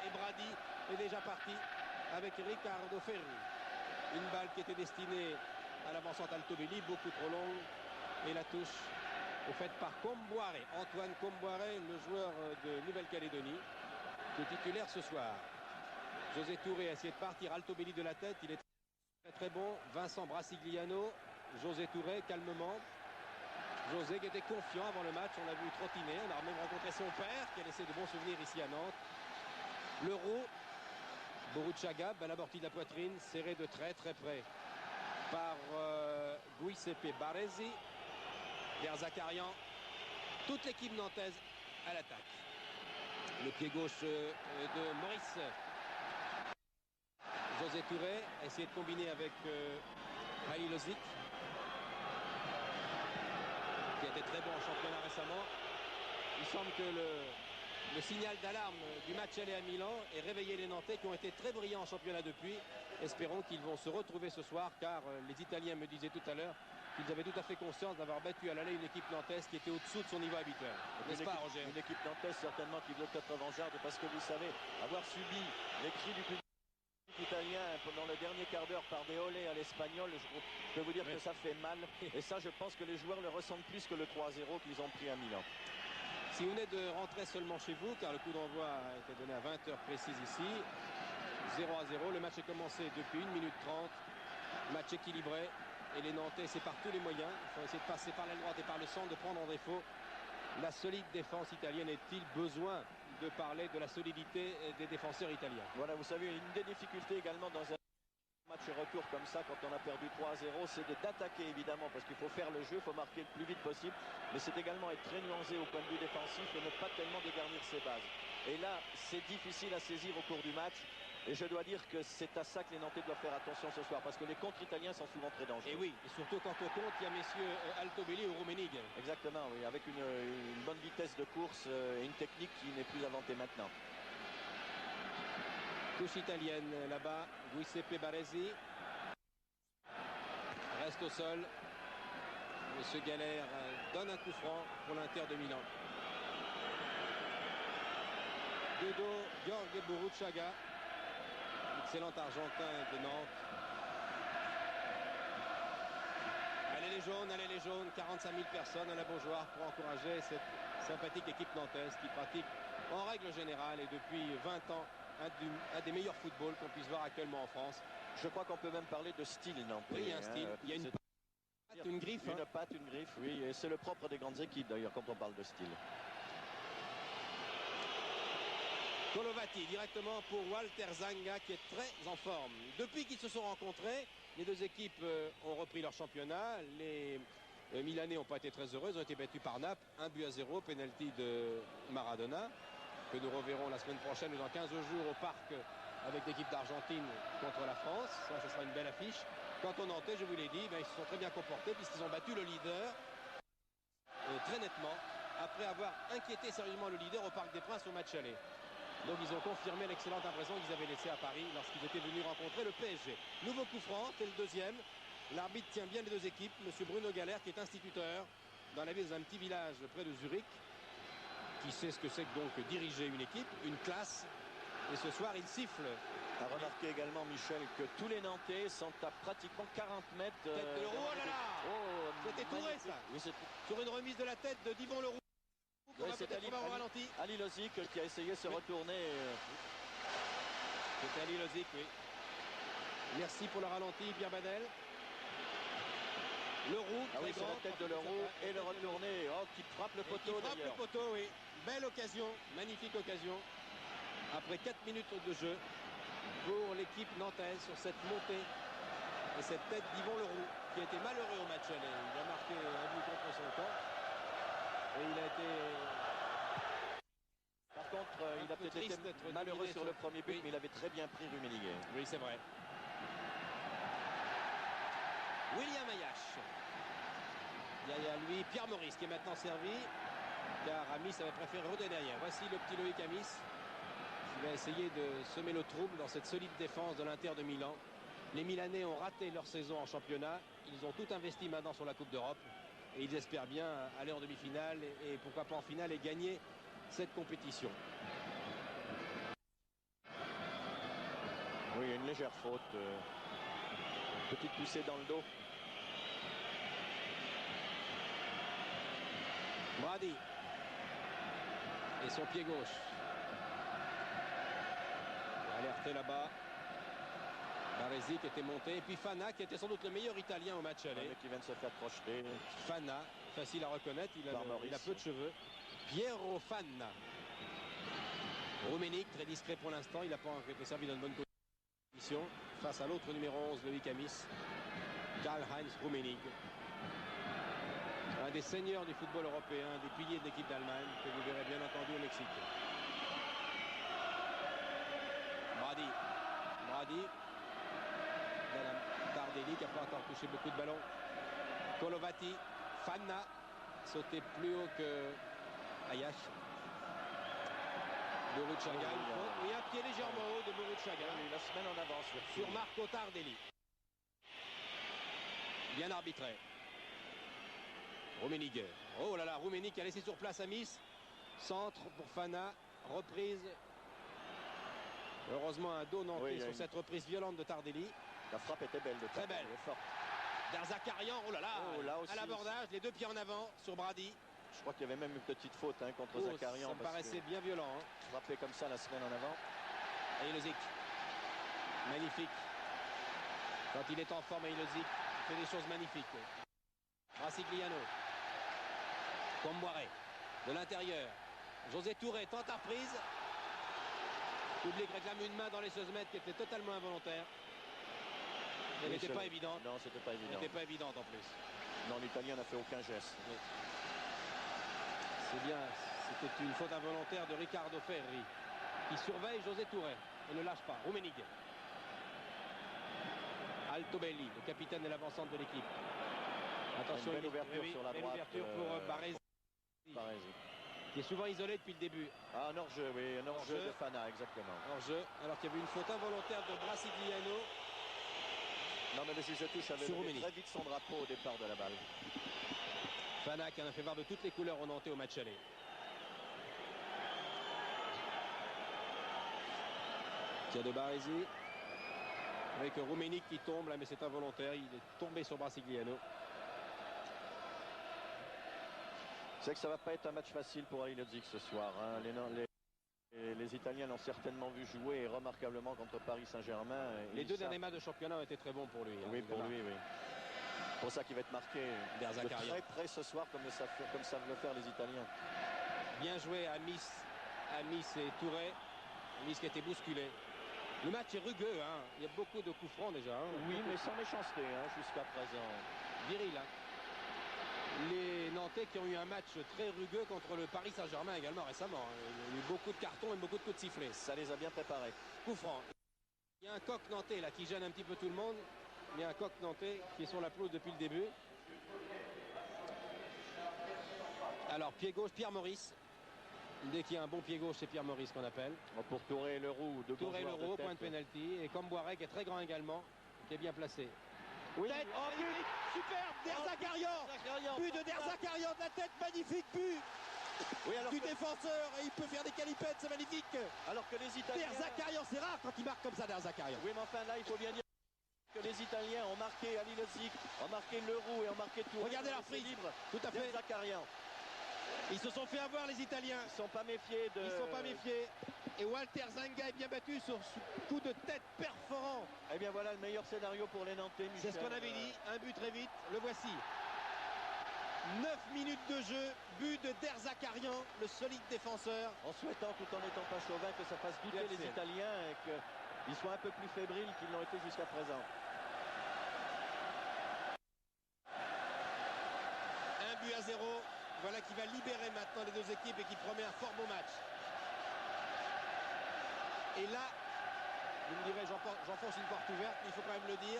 et Brady est déjà parti avec Ricardo Ferri. Une balle qui était destinée à l'avancante Altobelli, beaucoup trop longue, et la touche est faite par Comboire, Antoine Comboire, le joueur de Nouvelle-Calédonie, qui est titulaire ce soir. José Touré a essayé de partir, Altobelli de la tête, il est très bon. Vincent Brassigliano, José Touré calmement. José qui était confiant avant le match, on l'a vu trottiner, on a même rencontré son père qui a laissé de bons souvenirs ici à Nantes. L'Euro, Boruchaga, balle abortie de la poitrine, serré de très près par Giuseppe Baresi. Vers Zakarian, toute l'équipe nantaise à l'attaque. Le pied gauche de Maurice. José Touré a essayé de combiner avec Ali Lozic, qui était très bon en championnat récemment. Il semble que le signal d'alarme du match aller à Milan ait réveillé les Nantais qui ont été très brillants en championnat depuis. Espérons qu'ils vont se retrouver ce soir, car les Italiens me disaient tout à l'heure qu'ils avaient tout à fait conscience d'avoir battu à l'aller une équipe nantaise qui était au-dessous de son niveau habituel. N'est-ce pas, Roger? Une équipe nantaise certainement qui veut être revancharde, parce que vous savez, avoir subi les cris du public italien pendant le dernier quart d'heure par des olés à l'espagnol, je peux vous dire que ça fait mal. Et ça, je pense que les joueurs le ressentent plus que le 3-0 qu'ils ont pris à Milan. Si vous venez de rentrer seulement chez vous, car le coup d'envoi a été donné à 20h précise ici, 0-0, le match est commencé depuis 1 minute 30, match équilibré, et les Nantais, c'est par tous les moyens, il faut essayer de passer par la droite et par le centre, de prendre en défaut la solide défense italienne. Est-il besoin de parler de la solidité des défenseurs italiens? Voilà, vous savez, une des difficultés également dans un match retour comme ça, quand on a perdu 3-0, c'est d'attaquer évidemment, parce qu'il faut faire le jeu, il faut marquer le plus vite possible, mais c'est également être très nuancé au point de vue défensif et ne pas tellement dégarnir ses bases. Et là, c'est difficile à saisir au cours du match, et je dois dire que c'est à ça que les Nantais doivent faire attention ce soir, parce que les contres italiens sont souvent très dangereux. Et oui, et surtout quand au compte, il y a messieurs Altobelli ou Rummenigge. Exactement, oui, avec une bonne vitesse de course et une technique qui n'est plus inventée maintenant. Touche italienne là-bas, Giuseppe Baresi reste au sol. Monsieur Galère donne un coup franc pour l'Inter de Milan. De dos, Jorge Boruchaga, excellent argentin de Nantes. Allez les jaunes, 45 000 personnes à la Beaujoire pour encourager cette sympathique équipe nantaise qui pratique en règle générale et depuis 20 ans un des meilleurs footballs qu'on puisse voir actuellement en France. Je crois qu'on peut même parler de style nantais. Oui, il y a un style, il y a une patte, une griffe. Une patte, une griffe, oui, et c'est le propre des grandes équipes d'ailleurs quand on parle de style. Colovati directement pour Walter Zanga qui est très en forme. Depuis qu'ils se sont rencontrés, les deux équipes ont repris leur championnat. Les Milanais n'ont pas été très heureux, ils ont été battus par Naples, 1-0, penalty de Maradona, que nous reverrons la semaine prochaine ou dans 15 jours au parc avec l'équipe d'Argentine contre la France. Ça sera une belle affiche. Quant aux Nantais, je vous l'ai dit, ils se sont très bien comportés puisqu'ils ont battu le leader très nettement après avoir inquiété sérieusement le leader au Parc des Princes au match aller. Donc ils ont confirmé l'excellente impression qu'ils avaient laissée à Paris lorsqu'ils étaient venus rencontrer le PSG. Nouveau coup franc, c'est le deuxième. L'arbitre tient bien les deux équipes. Monsieur Bruno Galère qui est instituteur dans la ville d'un petit village près de Zurich, qui sait ce que c'est que donc diriger une équipe, une classe. Et ce soir, il siffle. A remarqué également, Michel, que tous les Nantais sont à pratiquement 40 mètres. Tête de Leroux, oh là là, c'était Touré ça. Oui, sur une remise de la tête de Divon Leroux. Oui, c'est Ali Lozic qui a essayé de se retourner. C'était Ali Lozic, oui. Merci pour le ralenti, Pierre Badel. Leroux, ah oui, c'est la tête de Leroux et le retourné, qui frappe le poteau d'ailleurs. Qui frappe le poteau, oui. Belle occasion, magnifique occasion. Après 4 minutes de jeu pour l'équipe nantaise sur cette montée et cette tête d'Yvon Leroux qui a été malheureux au match aller. Il a marqué un but contre son camp. Et il a été... Par contre, il a peut-être été malheureux sur le premier but, mais il avait très bien pris Rummenigge. Oui, c'est vrai. William Ayache. Il y a lui, Pierre Maurice qui est maintenant servi, car Amis avait préféré rôder derrière. Voici le petit Loïc Amis qui va essayer de semer le trouble dans cette solide défense de l'Inter de Milan. Les Milanais ont raté leur saison en championnat. Ils ont tout investi maintenant sur la Coupe d'Europe. Et ils espèrent bien aller en demi-finale et pourquoi pas en finale et gagner cette compétition. une légère faute. Petite poussée dans le dos. Brady. Et son pied gauche. Alerté là-bas. Baresi qui était monté. Et puis Fana qui était sans doute le meilleur Italien au match aller. Mais qui vient de se faire projeter. Fana, facile à reconnaître. Il a peu de cheveux. Piero Fana. Rummenigge, très discret pour l'instant. Il n'a pas été servi dans une bonne position. Face à l'autre numéro 11, Loïc Amis. Karl-Heinz Rummenigge. Un des seigneurs du football européen, un des piliers de l'équipe d'Allemagne, que vous verrez bien entendu au Mexique. Brady. Tardelli qui n'a pas encore touché beaucoup de ballons. Colovati. Fana. Sauté plus haut que Ayash. Borruchaga. Et un pied légèrement haut de Borruchaga. La semaine en avance sur Marco Tardelli. Bien arbitré. Rummenigge. Oh là là, Rummenigge qui a laissé sur place Amis. Centre pour Fana. Reprise. Heureusement un dos nantais sur cette reprise violente de Tardelli. La frappe était belle de Tardelli. Très belle. Derzakarian, oh là là, à l'abordage, les deux pieds en avant sur Brady. Je crois qu'il y avait même une petite faute contre Zakarian. Ça me paraissait bien violent. Frappé comme ça la semaine en avant. Et Ilozic. Magnifique. Quand il est en forme, Ilozic fait des choses magnifiques. Brasigliano. Comboiré. De l'intérieur. José Touré tente la reprise. Le public réclame une main dans les 16 mètres qui était totalement involontaire. Elle n'était pas évidente. Non, c'était pas évident. Elle n'était pas évidente en plus. Non, l'Italien n'a fait aucun geste. Oui. C'est bien. C'était une faute involontaire de Riccardo Ferri qui surveille José Touré et ne lâche pas. Rummenigge. Altobelli, le capitaine de l'avant-centre de l'équipe. Attention, une belle ouverture sur la droite. Ouverture pour Baresi. Qui est souvent isolé depuis le début. Ah, un hors-jeu, oui, un hors-jeu de Fana, exactement. Hors-jeu, alors qu'il y avait une faute involontaire de Brasigliano. Non, mais le juge de touche avait levé très vite son drapeau au départ de la balle. Fana qui en a fait voir de toutes les couleurs au Nantais au match aller. Tir de Baresi. Avec Rummenigge qui tombe là, mais c'est involontaire. Il est tombé sur Brasigliano. C'est que ça va pas être un match facile pour Ali Leipzig ce soir. Hein. Les Italiens l'ont certainement vu jouer remarquablement contre Paris Saint-Germain. Les deux derniers matchs de championnat ont été très bons pour lui. Oui, pour lui, oui. C'est pour ça qu'il va être marqué de très près ce soir, comme savent le faire les Italiens. Bien joué Amis et Touré. Amis qui a été bousculé. Le match est rugueux, hein. Il y a beaucoup de coups francs déjà. Hein. Oui, mais sans méchanceté jusqu'à présent. Viril. Hein. Les Nantais qui ont eu un match très rugueux contre le Paris Saint-Germain également récemment. Il y a eu beaucoup de cartons et beaucoup de coups de sifflet. Ça les a bien préparés. Coup franc. Il y a un coq nantais là qui gêne un petit peu tout le monde. Il y a un coq nantais qui est sur la pelouse depuis le début. Alors pied gauche, Pierre Maurice. Dès qu'il y a un bon pied gauche, c'est Pierre Maurice qu'on appelle. Pour Touré et Leroux. Touré et Leroux, point de pénalty. Et Comboiré qui est très grand également, qui est bien placé. Oui. Tête, oh, but, superbe, Derzakarian. But de Derzakarian de la tête, magnifique but. Oui, alors du défenseur, et il peut faire des calipettes, c'est magnifique. Alors que les Italiens... Derzakarian, c'est rare quand il marque comme ça, Derzakarian. Oui, mais enfin là, il faut bien dire que les Italiens ont marqué Ali Leipzig, ont marqué Leroux et ont marqué Touré. Regardez la reprise. Libre. Tout à fait. Derzakarian. Ils se sont fait avoir les Italiens. Ils ne sont pas méfiés de... Ils ne sont pas méfiés. Et Walter Zenga est bien battu sur ce coup de tête perforant. Eh bien voilà le meilleur scénario pour les Nantais, Michel. C'est ce qu'on avait dit, un but très vite, le voici. 9 minutes de jeu, but de Derzakarian, le solide défenseur. En souhaitant, tout en n'étant pas chauvin, que ça fasse douter les Italiens et qu'ils soient un peu plus fébriles qu'ils l'ont été jusqu'à présent. Un but à 0. Voilà qui va libérer maintenant les deux équipes et qui promet un fort beau match. Et là, vous me direz, j'enfonce une porte ouverte, mais il faut quand même le dire,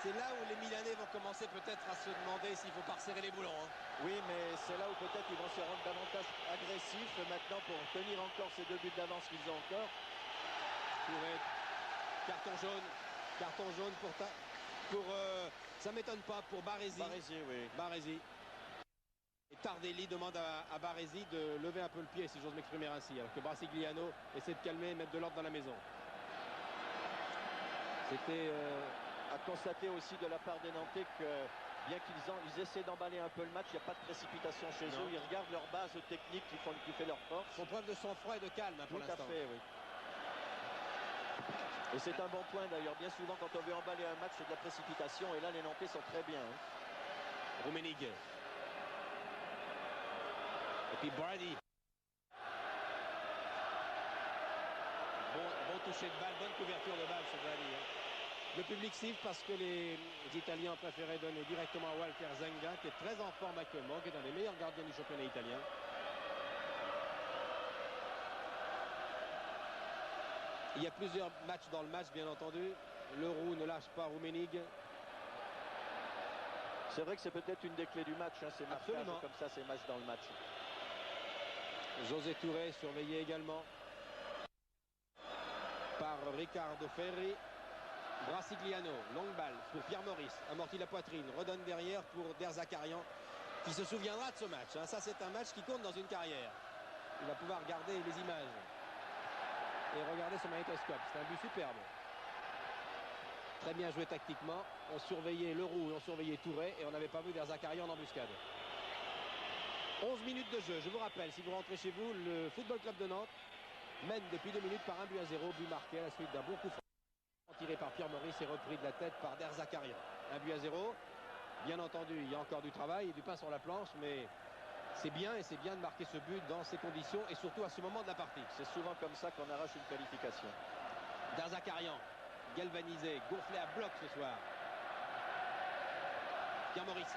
c'est là où les Milanais vont commencer peut-être à se demander s'il ne faut pas resserrer les boulons. Hein. Oui, mais c'est là où peut-être ils vont se rendre davantage agressifs maintenant pour tenir encore ces 2 buts d'avance qu'ils ont encore. Touré, carton jaune pour ça m'étonne pas, pour Baresi. Baresi, oui. Baresi. Et Tardelli demande à Baresi de lever un peu le pied, si j'ose m'exprimer ainsi, alors que Brasigliano essaie de calmer et mettre de l'ordre dans la maison. C'était à constater aussi de la part des Nantais que bien qu'ils essaient d'emballer un peu le match, il n'y a pas de précipitation chez eux. Ils regardent leur base technique qui fait leur force. Ils font preuve de sang-froid et de calme pour l'instant. Tout à fait, oui. Et c'est un bon point d'ailleurs. Bien souvent, quand on veut emballer un match, c'est de la précipitation. Et là, les Nantais sont très bien. Rummenigge. Et puis Brady. Bon toucher de balle, bonne couverture de balle sur Brady. Le public siffle parce que les Italiens ont préféré donner directement à Walter Zenga, qui est très en forme actuellement, qui est un des meilleurs gardiens du championnat italien. Il y a plusieurs matchs dans le match, bien entendu. Leroux ne lâche pas Rummenigge. C'est vrai que c'est peut-être une des clés du match, ces marquages comme ça, ces matchs dans le match. José Touré surveillé également par Riccardo Ferri. Brasigliano, longue balle pour Pierre Maurice, amortit la poitrine, redonne derrière pour Der Zakarian, qui se souviendra de ce match. Ça, c'est un match qui compte dans une carrière. Il va pouvoir regarder les images et regarder son magnétoscope. C'est un but superbe. Très bien joué tactiquement. On surveillait Leroux et on surveillait Touré et on n'avait pas vu Der Zakarian en embuscade. 11 minutes de jeu. Je vous rappelle, si vous rentrez chez vous, le Football Club de Nantes mène depuis 2 minutes par 1-0, but marqué à la suite d'un bon coup franc tiré par Pierre Maurice et repris de la tête par Der Zakarian. 1-0. Bien entendu, il y a encore du travail et du pain sur la planche, mais c'est bien et c'est bien de marquer ce but dans ces conditions et surtout à ce moment de la partie. C'est souvent comme ça qu'on arrache une qualification. Der Zakarian, galvanisé, gonflé à bloc ce soir. Pierre Maurice.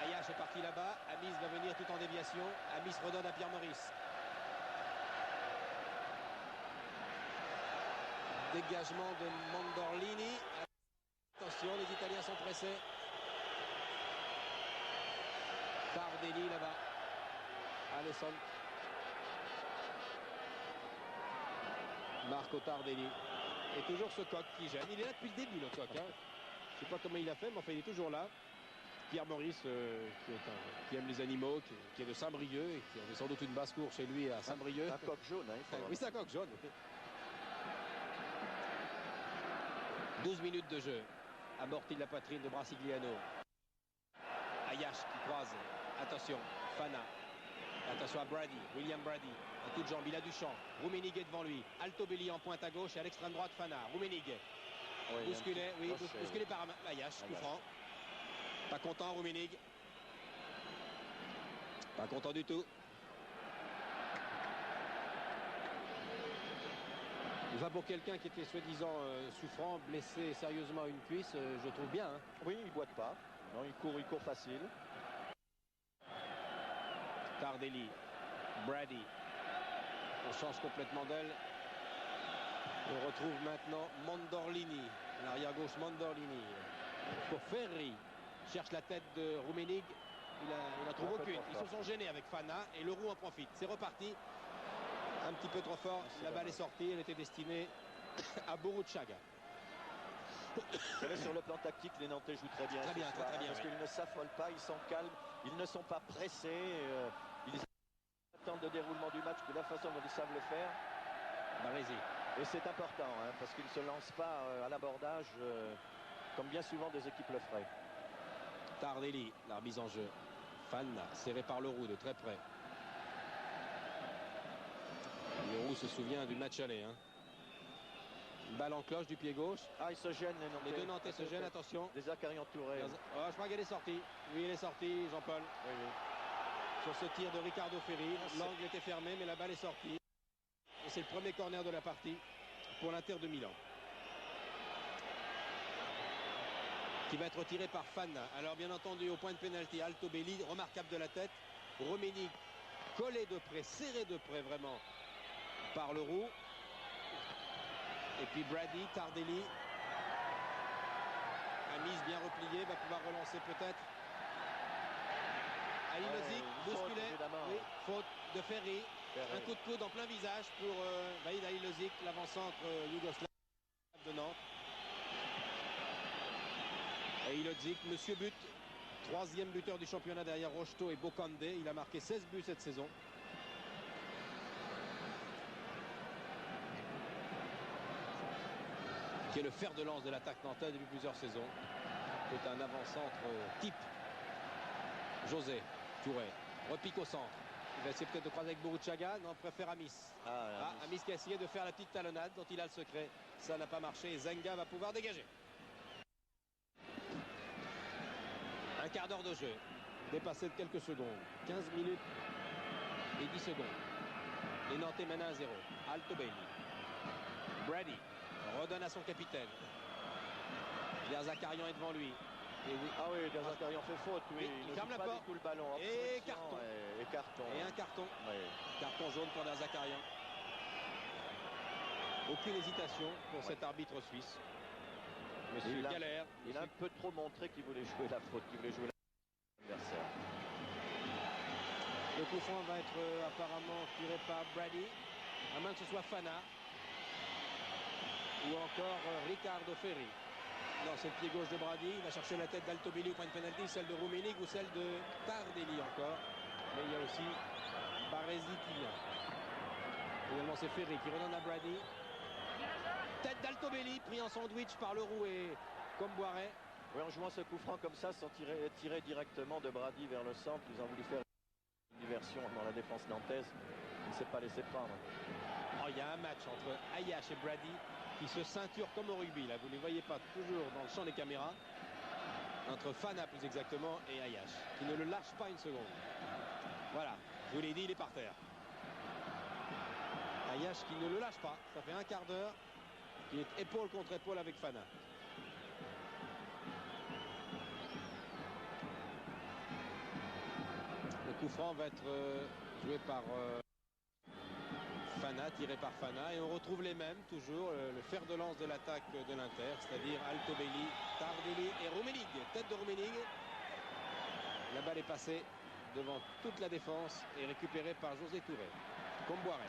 Ayache est parti là-bas. Amis va venir tout en déviation. Amis redonne à Pierre Maurice. Dégagement de Mandorlini. Attention, les Italiens sont pressés. Tardelli là-bas. Alessandro. Marco Tardelli. Et toujours ce coq qui gêne. Il est là depuis le début, le coq. Je ne sais pas comment il a fait, mais enfin, il est toujours là. Pierre Maurice, qui aime les animaux, qui est de Saint-Brieuc, et qui avait sans doute une basse-cour chez lui à Saint-Brieuc. Un coq jaune, oui, c'est un coq jaune. 12 minutes de jeu. Amorti de la poitrine de Brasigliano. Ayache qui croise. Attention, Fana. Attention à Brady, William Brady. En toute jambe, il a du champ. Rummenigge est devant lui. Altobelli en pointe à gauche et à l'extrême droite, Fana. Rummenigge. Oui, bousculé par Ayache, coup franc. Pas content, Rummenigge. Pas content du tout. Il va pour quelqu'un qui était soi-disant souffrant, blessé sérieusement à une cuisse, je trouve bien. Oui, il ne boite pas. Non, il court facile. Tardelli, Brady. On change complètement d'aile. On retrouve maintenant Mandorlini. L'arrière-gauche Mandorlini. Pour Ferri. Cherche la tête de Rummenigge. Il en trouve aucune. Ils se sont gênés avec Fana et Leroux en profite. C'est reparti. Un petit peu trop fort. La balle est sortie. Elle était destinée à Boruchaga. Sur le plan tactique, les Nantais jouent très bien. Très bien. Parce qu'ils ne s'affolent pas, ils sont calmes, ils ne sont pas pressés. Ils attendent le déroulement du match de la façon dont ils savent le faire. Baresi. Et c'est important, parce qu'ils ne se lancent pas à l'abordage comme bien souvent des équipes le feraient. Tardelli, la remise en jeu. Fana, serré par Leroux de très près. Leroux se souvient du match aller. Balle en cloche du pied gauche. Ah, ils se gênent, les Nantais. Les deux Nantais se gênent, attention. Des Zakarian Touré. Oh, je crois qu'elle est sortie. Oui, elle est sortie, Jean-Paul. Oui. Sur ce tir de Riccardo Ferri. L'angle était fermé, mais la balle est sortie. Et c'est le premier corner de la partie pour l'Inter de Milan. Qui va être tiré par Fana. Alors, bien entendu, au point de pénalty, Altobelli, remarquable de la tête. Rummenigge, collé de près, serré de près, vraiment, par Leroux. Et puis Brady, Tardelli. Amis bien replié, va pouvoir relancer peut-être. Ali Lozic, bousculé. Oui, faute de Ferri. Un coup de coude en plein visage pour Vahid Ali Lozic, l'avant-centre yougoslave de Nantes. Et Ilodzic, monsieur but, troisième buteur du championnat derrière Rocheteau et Bokande. Il a marqué 16 buts cette saison. qui est le fer de lance de l'attaque nantaise depuis plusieurs saisons. C'est un avant-centre type. José Touré repique au centre. Il va essayer peut-être de croiser avec Boruchaga. Non, préfère Amis. Amis qui a essayé de faire la petite talonnade dont il a le secret. Ça n'a pas marché et Zenga va pouvoir dégager. Un quart d'heure de jeu. Dépassé de quelques secondes. 15 minutes et 10 secondes. Les Nantais mènent 1-0. Altobelli. Brady redonne à son capitaine. Zakarian est devant lui. Et oui. Ah oui, Zakarian fait faute. Oui. Il ferme la porte. Tout le ballon. Et carton. Et carton. Et un carton. Oui. Carton jaune pour Zakarian. Aucune hésitation pour cet arbitre suisse. Monsieur Galère. Il a un peu trop montré qu'il voulait jouer la faute, qu'il voulait jouer l'adversaire. Le coup franc va être apparemment tiré par Brady. À moins que ce soit Fana. Ou encore Ricardo Ferri. Non, c'est le pied gauche de Brady. Il va chercher la tête d'Altobelli au point de pénalty, celle de Rummenigge ou celle de Tardelli encore. Mais il y a aussi Baresi qui vient. Finalement, c'est Ferri qui redonne à Brady. Tête d'Altobelli, pris en sandwich par le roué Comboiré. Oui, en jouant ce coup franc comme ça, sans tirer directement de Brady vers le centre, ils ont voulu faire une diversion dans la défense nantaise. Il ne s'est pas laissé prendre. Oh, il y a un match entre Ayash et Brady qui se ceinture comme au rugby. Là, vous ne les voyez pas toujours dans le champ des caméras. Entre Fana, plus exactement, et Ayash, qui ne le lâche pas une seconde. Voilà, je vous l'ai dit, il est par terre. Ayash qui ne le lâche pas. Ça fait un quart d'heure qu'il est épaule contre épaule avec Fana. Le coup franc va être joué par Fana, tiré par Fana, et on retrouve les mêmes, toujours le fer de lance de l'attaque de l'Inter, c'est-à-dire Altobelli, Tardelli et Rummenigge. Tête de Rummenigge. La balle est passée devant toute la défense et récupérée par José Touré. Comboiré.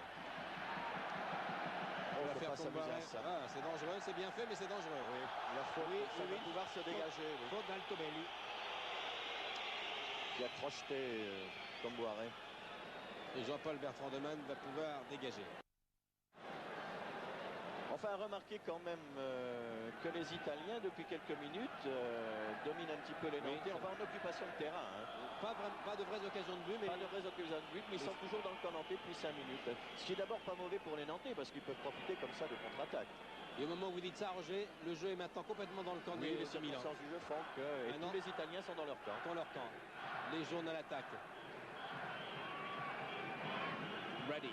On va faire Comboiré. C'est dangereux, c'est bien fait, mais c'est dangereux. Oui. Il va pouvoir se dégager. Faute d'Altobelli. Qui a crocheté Comboiré. Et Jean-Paul Bertrand de Man va pouvoir dégager. Enfin, remarquez quand même que les Italiens, depuis quelques minutes, dominent un petit peu les Nantais. Enfin, en occupation de terrain. Hein. Pas de vraies occasions de but. Mais... Pas de vraies occasions de but, mais ils sont toujours dans le camp nantais depuis 5 minutes. Ce qui est d'abord pas mauvais pour les Nantais, parce qu'ils peuvent profiter comme ça de contre-attaque. Et au moment où vous dites ça, Roger, le jeu est maintenant complètement dans le camp des les circonstances du jeu font que tous les Italiens sont dans leur camp. Dans leur camp. Les jaunes à l'attaque. Brady.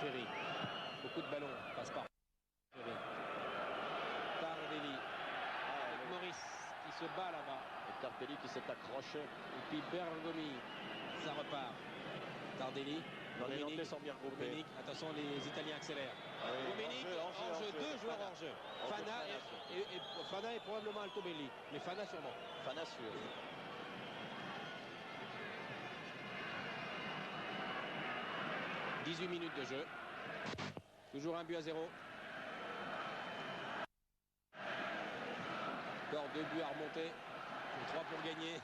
Ferri. Beaucoup de ballons. Passe par Ferri. Tardelli. Avec Maurice qui se bat là-bas. Et Tardelli qui s'est accroché. Et puis Bergomi. Ça repart. Tardelli. Dans les Nantais sont bien groupés. Attention, les Italiens accélèrent. Rummenigge, hors-jeu, deux joueurs hors-jeu. Fana et probablement Altobelli. Mais Fana sûrement. Fana sûr. 18 minutes de jeu. Toujours 1 but à 0. Encore 2 buts à remonter. 3 pour gagner.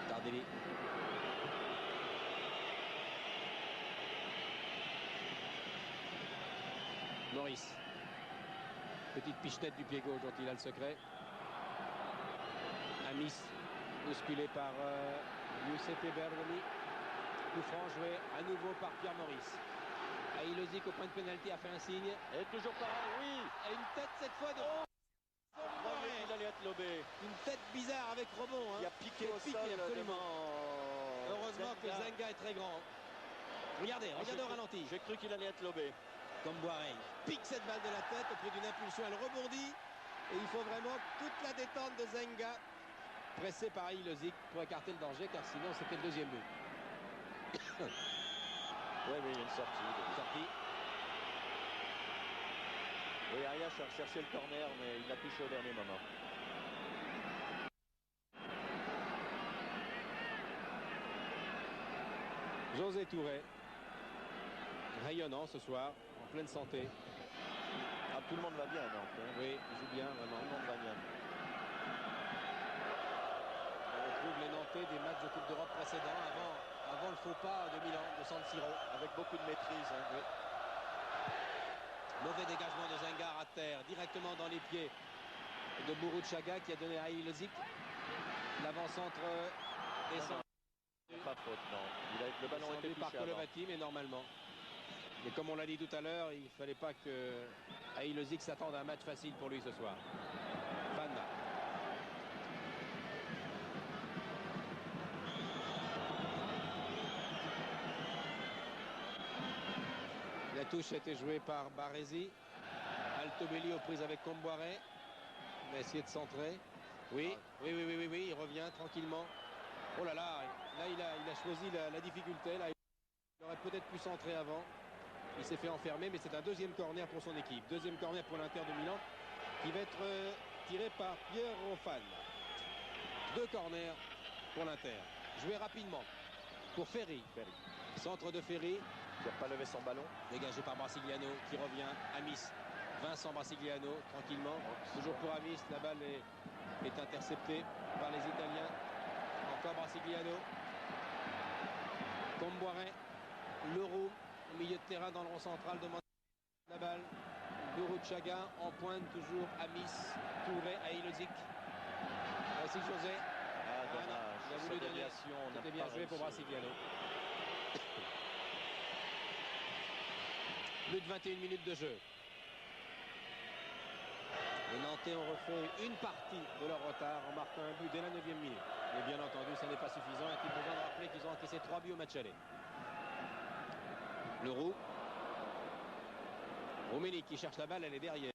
Tardelli. Maurice. Petite pichenette du pied gauche dont il a le secret. Amis, bousculé par Giuseppe Bergomi. Coup franc joué à nouveau par Pierre Maurice. Ailozic au point de pénalty a fait un signe. Et toujours pareil, oui. Et une tête cette fois de... Il allait être lobé. Une tête bizarre avec rebond. Hein. Il a piqué au sol absolument. Heureusement que Zenga est très grand. Regardez au ralenti. J'ai cru qu'il allait être lobé. Comboiré pique cette balle de la tête au prix d'une impulsion. Elle rebondit. Et il faut vraiment toute la détente de Zenga. Pressé par Ailozic pour écarter le danger, car sinon c'était le deuxième but. Oui, il y a une sortie. Oui, Ayash a recherché le corner, mais il l'a touché au dernier moment. José Touré, rayonnant ce soir, en pleine santé. Ah, tout le monde va bien, donc. Hein. Oui, il joue bien, vraiment. Tout le monde va bien. On retrouve les Nantais des matchs de Coupe d'Europe précédents, avant le faux pas de Milan, de San Siro. Avec beaucoup de maîtrise. Hein. Oui. Mauvais dégagement de Zengar à terre, directement dans les pieds de Bourruchaga qui a donné à Ilzik. L'avant-centre descend. Pas faute, non. Le ballon était par touché avant. Kolovati, mais normalement. Mais comme on l'a dit tout à l'heure, il ne fallait pas que Ilzik s'attende à un match facile pour lui ce soir. Fana. La touche a été jouée par Baresi. Altobelli aux prises avec Comboiré. Il va essayer de centrer. Oui, oui, il revient tranquillement. Oh là là, il a choisi la difficulté. Là, il aurait peut-être pu centrer avant. Il s'est fait enfermer, mais c'est un deuxième corner pour son équipe. Deuxième corner pour l'Inter de Milan, qui va être tiré par Pierre Rofan. Deux corners pour l'Inter. Joué rapidement pour Ferri. Centre de Ferri. Qui n'a pas levé son ballon. Dégagé par Brasigliano, qui revient. Amis. Vincent Brasigliano, tranquillement. Toujours pour Amis. La balle est interceptée par les Italiens. Encore Brasigliano. Comboiré. Leroux au milieu de terrain dans le rond central. Demande la balle. Bourruchaga en pointe toujours. Amis. Touré à Ilzik. Voici José. Ah, dommage. Il a voulu donner. C'était bien joué pour Brasigliano. Plus de 21 minutes de jeu. Les Nantais ont refait une partie de leur retard en marquant un but dès la 9e minute. Mais bien entendu, ça n'est pas suffisant. Est-il besoin de rappeler qu'ils ont encaissé 3 buts au match aller? Leroux. Rummenigge qui cherche la balle, elle est derrière.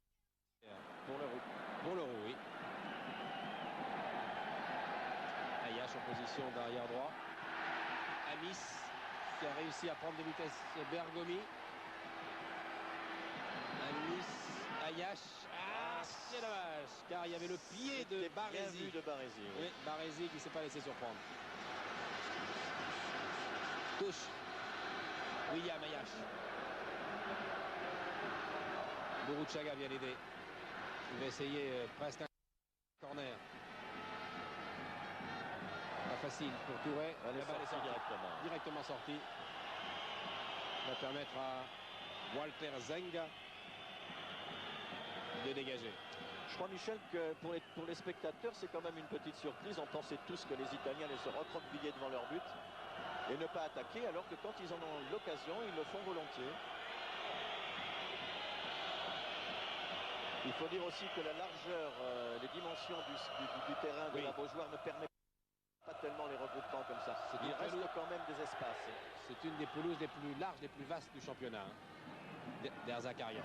Pour Leroux. Pour Leroux, oui. Ayash en position d'arrière droit. Amis qui a réussi à prendre de vitesse Bergomi. Amis, Ayash. Ah, c'est dommage, car il y avait le pied de Baresi. Oui, Baresi qui ne s'est pas laissé surprendre. Touche. William Ayash. Bourruchaga vient l'aider. Il va essayer presque un corner. Pas facile pour Touré. La balle est sortie directement sortie. Ça va permettre à Walter Zenga de dégager. Je crois, Michel, que pour les spectateurs, c'est quand même une petite surprise. On pensait tous que les Italiens allaient se recroqueviller devant leur but et ne pas attaquer, alors que quand ils en ont l'occasion, ils le font volontiers. Il faut dire aussi que la largeur, les dimensions du terrain de la Beaujoire ne permettent pas tellement les regroupements comme ça. Il reste quand même des espaces. C'est une des pelouses les plus larges, les plus vastes du championnat. Derzakarian.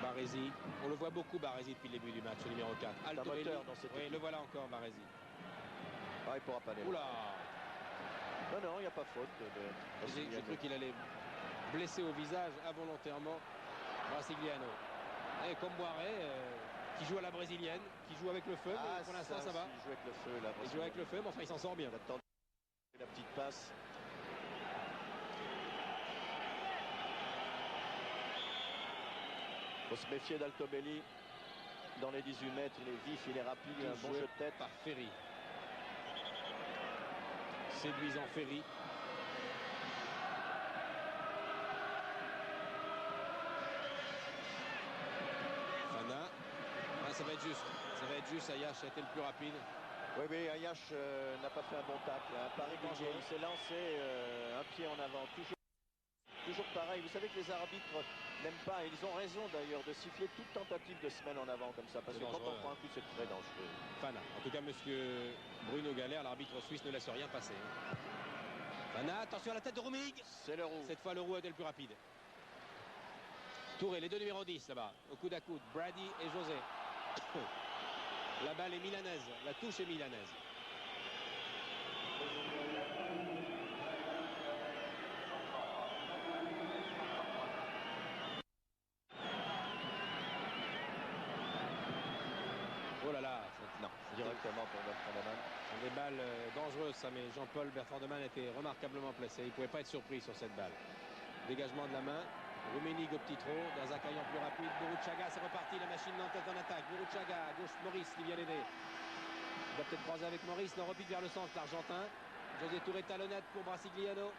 Baresi, on le voit beaucoup Baresi depuis le début du match, le numéro 4. Altobelli, dans cette équipe. Le voilà encore Baresi. Ah, il pourra pas aller. Oula. Non, il n'y a pas faute. J'ai cru qu'il allait blesser au visage involontairement Brasigliano. Et Comboiré, qui joue à la brésilienne, qui joue avec le feu, mais pour l'instant ça va. Il joue avec le feu, là. Il joue avec le feu, mais enfin il s'en sort bien. La petite passe. Il faut se méfier d'Altobelli. Dans les 18 mètres, il est vif, il est rapide, il a un bon jeu de tête. Par Ferri. Séduisant Ferri. Fana. Ah, ça va être juste. Ça va être juste. Ayash a été le plus rapide. Oui, Ayash n'a pas fait un bon tacle. Pas régulier. Il s'est lancé un pied en avant. Toujours pareil. Vous savez que les arbitres n'aiment pas, et ils ont raison d'ailleurs, de siffler toute tentative de semaine en avant comme ça. Parce que quand on prend un coup, c'est très dangereux. Fana. En tout cas, monsieur Bruno Galère, l'arbitre suisse, ne laisse rien passer. Fana, attention à la tête de Rummenigge. C'est Leroux. Cette fois, Leroux a été le plus rapide. Touré, les deux numéros 10 là-bas, au coude à coude. Brady et José. La balle est milanaise. La touche est milanaise. Oh là là, non. Directement pour Bertrand de Man. Ce sont des balles dangereuses, ça, mais Jean-Paul Bertrand de Man était remarquablement placé. Il ne pouvait pas être surpris sur cette balle. Dégagement de la main. Rummenigge au petit trot. Derzakarian plus rapide. Bourruchaga, c'est reparti. La machine nantaise en attaque. Bourruchaga à gauche. Maurice qui vient l'aider. Il va peut-être croiser avec Maurice. Non, repique vers le centre, l'Argentin. José Touré talonnade pour Brasigliano.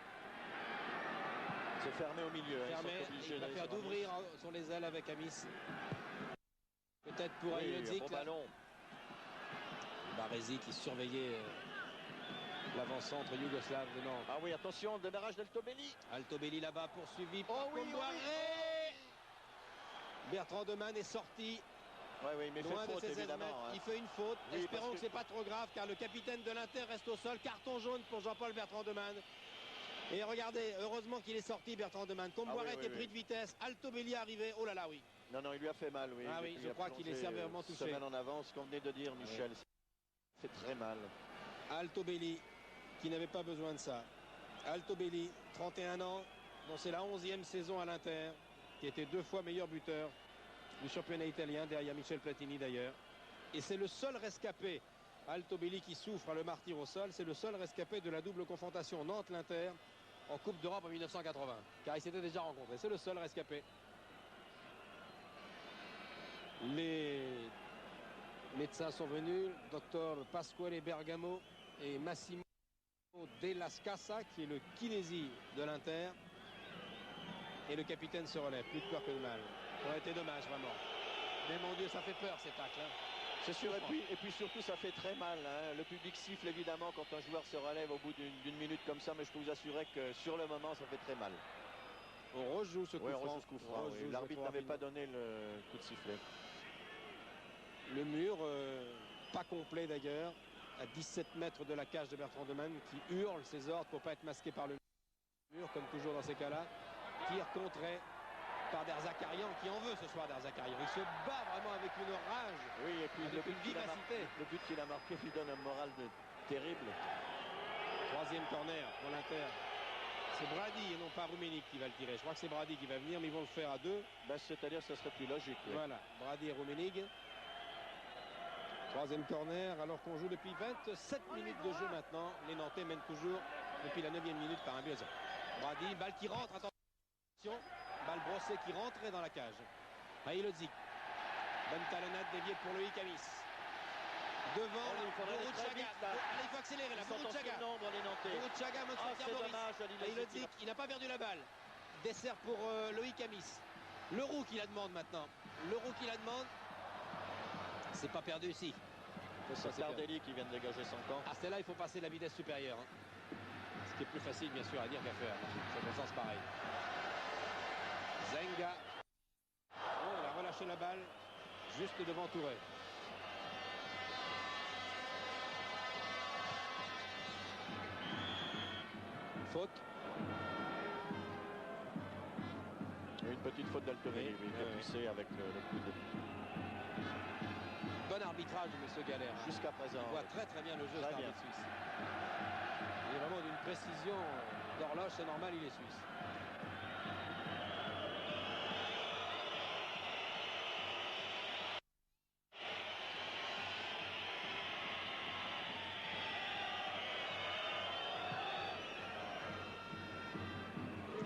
C'est fermé au milieu. Fermé, il va faire d'ouvrir sur les ailes avec Amis. Peut-être pour Aïlodzik. Bon ballon. Baresi qui surveillait l'avant-centre yougoslave de Nantes. Ah oui, attention, le démarrage d'Altobelli. Altobelli là-bas poursuivi par Comboiré. Bertrand Demann est sorti. Oui, mais loin fait faute, de ses évidemment. Hein. Il fait une faute. Oui, espérons que c'est pas trop grave car le capitaine de l'Inter reste au sol. Carton jaune pour Jean-Paul Bertrand Demann. Et regardez, heureusement qu'il est sorti Bertrand Demann. Comboiré était pris de vitesse. Altobelli est arrivé. Oh là là, oui. Non, il lui a fait mal, oui. Ah oui, je crois qu'il est sévèrement touché. Semaine en avance, comme venait de dire Michel. C'est très mal. Altobelli qui n'avait pas besoin de ça. Altobelli, 31 ans, dont c'est la 11e saison à l'Inter, qui était 2 fois meilleur buteur du championnat italien, derrière Michel Platini d'ailleurs. Et c'est le seul rescapé, Altobelli, qui souffre le martyre au sol. C'est le seul rescapé de la double confrontation Nantes-L'Inter en Coupe d'Europe en 1980. Car il s'était déjà rencontré. C'est le seul rescapé. Les médecins sont venus, docteur Pasquale Bergamo et Massimo Della Scassa, qui est le kinési de l'Inter. Et le capitaine se relève, plus de peur que de mal. Ça aurait été dommage, vraiment. Mais mon Dieu, ça fait peur, ces tacles. Hein. C'est sûr, et puis surtout, ça fait très mal. Hein. Le public siffle évidemment quand un joueur se relève au bout d'une minute comme ça, mais je peux vous assurer que sur le moment, ça fait très mal. On rejoue ce coup franc. Oui. L'arbitre n'avait pas donné le coup de sifflet. Le mur, pas complet d'ailleurs, à 17 mètres de la cage de Bertrand Demann, qui hurle ses ordres pour ne pas être masqué par le mur, comme toujours dans ces cas-là. Tir contré par Derzakarian, qui en veut ce soir, Derzakarian. Il se bat vraiment avec une rage, oui, et puis avec une vivacité. Le but qu'il a marqué lui donne un moral terrible. 3e corner pour l'Inter. C'est Brady et non pas Rummenigge qui va le tirer. Je crois que c'est Brady qui va venir, mais ils vont le faire à 2. C'est-à-dire que ce serait plus logique. Oui. Voilà, Brady et Rummenigge. 3e corner, alors qu'on joue depuis 27 minutes de jeu maintenant. Les Nantais mènent toujours depuis la 9e minute par un but à 0. Brady, balle qui rentre, attention, balle brossée qui rentrait dans la cage. Aïlodzik, bonne talonnade déviée pour Loïc Amis. Devant, Boruchaga. Il faut accélérer là, Boruchaga. Boruchaga, Aïlodzik, il n'a pas perdu la balle. Dessert pour Loïc Amis. Leroux qui la demande maintenant. Leroux qui la demande. C'est pas perdu ici. C'est Tardelli qui vient de dégager son camp. À celle-là, il faut passer la vitesse supérieure. Hein. Ce qui est plus facile, bien sûr, à dire qu'à faire. C'est le sens pareil. Zenga. Oh, il a relâché la balle juste devant Touré. Faute. Une petite faute d'Altobelli, qui a poussé avec le coup de... Bon arbitrage de M. Galère. Jusqu'à présent. Il voit très bien le jeu de l'arbitre suisse. Il est vraiment d'une précision d'horloge, c'est normal, il est suisse.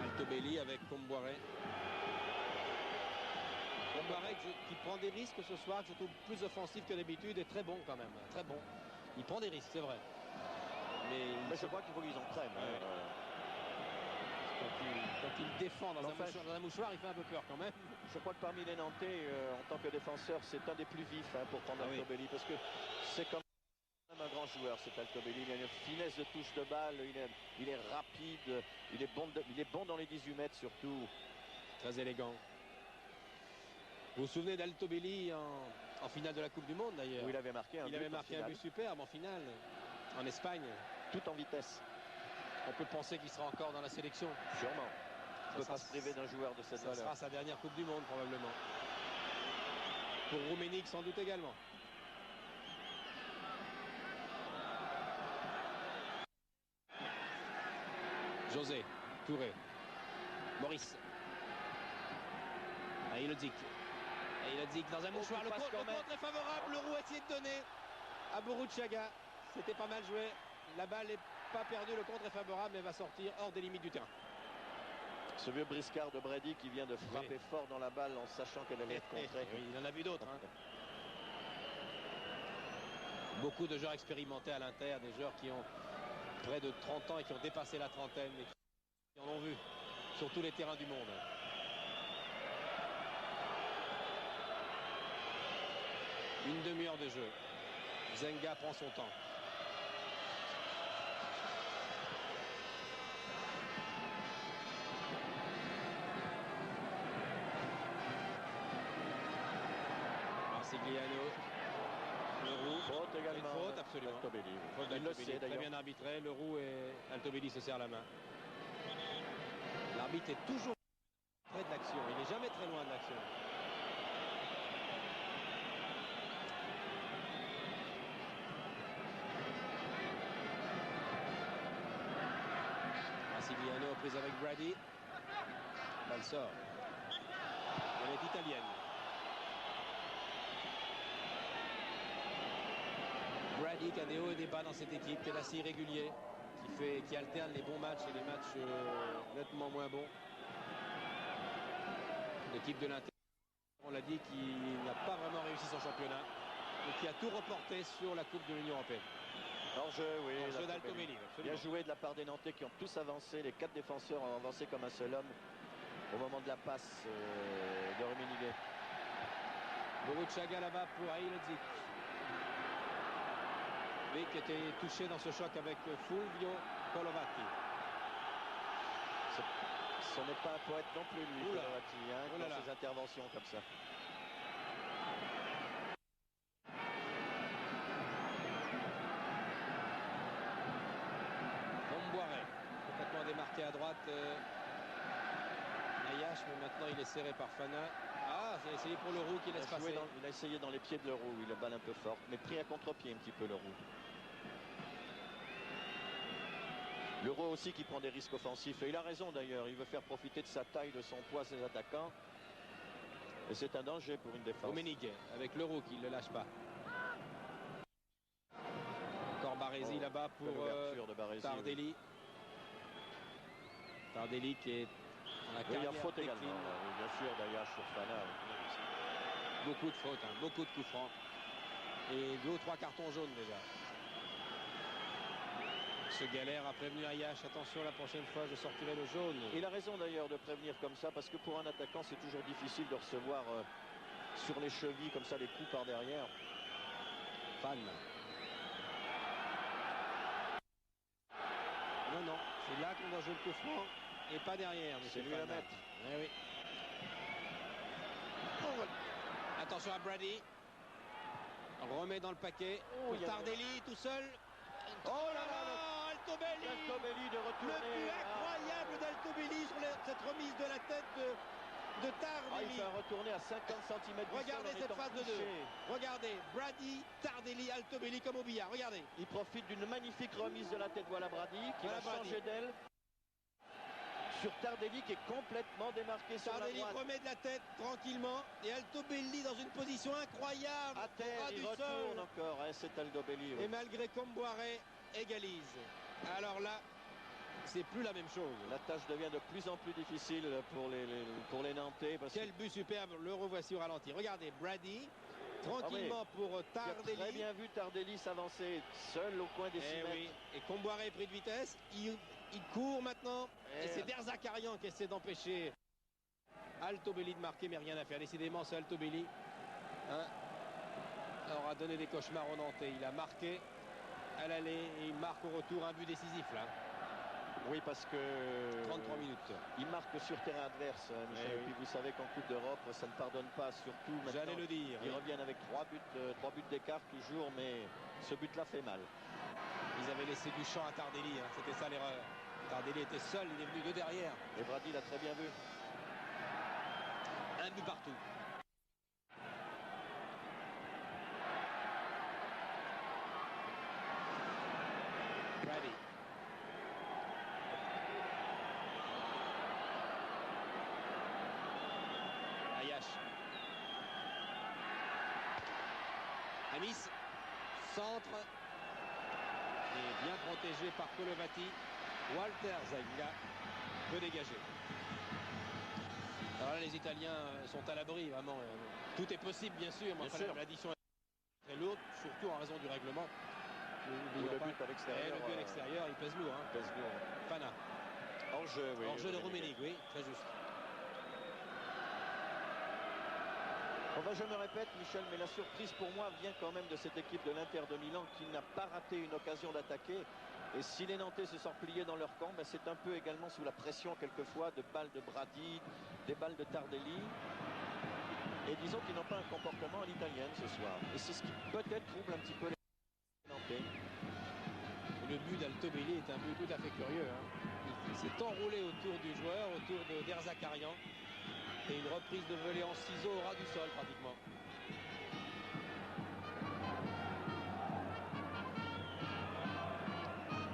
Altobelli avec Comboiré. Comboiré qui prend des risques ce soir, que je trouve plus offensif que d'habitude et très bon quand même. Très bon. Il prend des risques, c'est vrai. Mais je crois qu'il faut qu'ils en prennent. Ouais. Quand il défend dans un mouchoir, il fait un peu peur quand même. Je crois que parmi les Nantais, en tant que défenseur, c'est un des plus vifs pour prendre Altobelli. Parce que c'est quand même un grand joueur, cet Altobelli. Il a une finesse de touche de balle, il est rapide, il est bon dans les 18 mètres surtout. Très élégant. Vous vous souvenez d'Altobelli en finale de la Coupe du Monde d'ailleurs? Où il avait marqué un but superbe en finale, en Espagne. Tout en vitesse. On peut penser qu'il sera encore dans la sélection. Sûrement. On ne peut pas se priver d'un joueur de cette valeur. Ça sera sa dernière Coupe du Monde probablement. Pour Rummenigge sans doute également. José, Touré, Maurice. Aïlodzik. Aïlodzik dans un mouchoir. Le contre est favorable. Leroux a essayé de donner à Boruchaga. C'était pas mal joué. La balle n'est pas perdue. Le contre est favorable mais va sortir hors des limites du terrain. Ce vieux briscard de Brady qui vient de frapper fort dans la balle en sachant qu'elle allait être contrée. Oui, il en a vu d'autres. Hein. Beaucoup de joueurs expérimentés à l'Inter, des joueurs qui ont près de 30 ans et qui ont dépassé la trentaine et qui en ont vu. sur tous les terrains du monde. Une demi-heure de jeu. Zenga prend son temps. Marsigliano. Leroux. Faute également. Une faute, absolument. Altobelli. Faute Il le sait Très d'ailleurs. bien arbitré. Leroux et Altobelli se serrent la main. L'arbitre est toujours près de l'action. Il n'est jamais très loin de l'action. Marsigliano prise avec Brady. Balle sort. Elle est italienne. Brady qui a des hauts et des bas dans cette équipe, qui est assez irrégulier, qui alterne les bons matchs et les matchs nettement moins bons. L'équipe de l'Inter, on l'a dit, qui n'a pas vraiment réussi son championnat et qui a tout reporté sur la Coupe de l'Union européenne. Hors-jeu, oui. Hors-jeu d'Altobelli, Bien absolument. joué de la part des Nantais qui ont tous avancé. Les 4 défenseurs ont avancé comme un seul homme au moment de la passe de Rummenigge. Boruchaga là-bas pour Ailodzik. Lui qui était touché dans ce choc avec Fulvio Colovati. Ce n'est pas un poète non plus, lui, Oula. Colovati, hein, Oh là dans là. ses interventions comme ça. Comboiré, complètement démarqué à droite. Ayash, mais maintenant il est serré par Fana. Ah, c'est essayé pour Leroux qui laisse passer. Il a essayé dans les pieds de Leroux, il a balle un peu forte, mais pris à contre-pied un petit peu Leroux. Leroux aussi qui prend des risques offensifs, et il a raison d'ailleurs, il veut faire profiter de sa taille, de son poids, ses attaquants. Et c'est un danger pour une défense. Rummenigge avec Leroux qui ne le lâche pas. Encore Baresi là-bas pour l'ouverture de Baresi. Tardelli. Tardelli qui est en la Oui, il y a carrière faute décline. également, là, oui, bien sûr, d'Ayash sur Fana. Beaucoup de fautes, hein, beaucoup de coups francs. Et 2 ou 3 cartons jaunes déjà. Ce Galère a prévenu Ayash, attention la prochaine fois je sortirai le jaune. Il a raison d'ailleurs de prévenir comme ça, parce que pour un attaquant c'est toujours difficile de recevoir sur les chevilles comme ça les coups par derrière. Fan. Non, non, c'est là qu'on doit jouer le coup franc et pas derrière. C'est lui à mettre. Eh oui. Attention à Brady. Remet dans le paquet Oh, pour il y a- Tardelli tout seul. Oh là là, Altobelli. Altobelli de Le retourner. but incroyable d'Altobelli sur cette remise de la tête de Il Tardelli. fait un retourné à 50 cm. Regardez cette phase de deux. Regardez, Brady, Tardelli, Altobelli comme au billard. Regardez. Il profite d'une magnifique remise de la tête. Voilà Brady qui Voilà va Brady. changer d'aile sur Tardelli qui est complètement démarqué sur la Tardelli droite. remet de la tête tranquillement et Altobelli dans une position incroyable. À terre, au ras il du retourne sol. encore. Hein, c'est Altobelli. Oui. Et malgré Comboiré égalise. Alors là, c'est plus la même chose. La tâche devient de plus en plus difficile pour les Nantais. Parce Quel but superbe, le revoici au ralenti. Regardez, Brady, tranquillement pour qu'il a Tardelli. très bien vu Tardelli s'avancer seul au coin des 6 Eh mètres. oui. Et Comboiré est pris de vitesse. Il court maintenant. Et c'est Derzakarian qui essaie d'empêcher Altobelli de marquer, mais rien à faire. Décidément, c'est Altobelli. Hein, aura donné des cauchemars au Nantais. Il a marqué à l'aller et il marque au retour un but décisif là. Oui, parce que 33 minutes. il marque sur terrain adverse, hein, Michel. Eh Et oui. puis vous savez qu'en Coupe d'Europe, ça ne pardonne pas, surtout maintenant. J'allais le dire. Ils Oui. reviennent avec 3 buts d'écart toujours, mais ce but-là fait mal. Ils avaient laissé du champ à Tardelli. Hein. C'était ça l'erreur. Tardelli était seul, il est venu de derrière. Et Brady l'a très bien vu. Un but partout. Brady. Ayash. Amis. Centre. Et bien protégé par Colovati. Walter Zenga peut dégager. Alors là, les Italiens sont à l'abri, vraiment. Tout est possible, bien sûr, mais Bien enfin, sûr. l'addition est très lourde, surtout en raison du règlement. Ou le but à l'extérieur. Le but à l'extérieur, il pèse lourd. Hein. Pèse lourd. Fana. Hors-jeu, oui. Hors-jeu de Rummenigge, oui, très juste. Enfin, je me répète, Michel, mais la surprise pour moi vient quand même de cette équipe de l'Inter de Milan qui n'a pas raté une occasion d'attaquer. Et si les Nantais se sont repliés dans leur camp, ben c'est un peu également sous la pression quelquefois de balles de Brady, des balles de Tardelli. Et disons qu'ils n'ont pas un comportement à l'italienne ce soir. Et c'est ce qui peut-être trouble un petit peu les Nantais. Le but d'Altobelli est un but tout à fait curieux. Hein. Il s'est enroulé autour du joueur, autour d'Erzakarian. Et une reprise de volée en ciseaux au ras du sol pratiquement.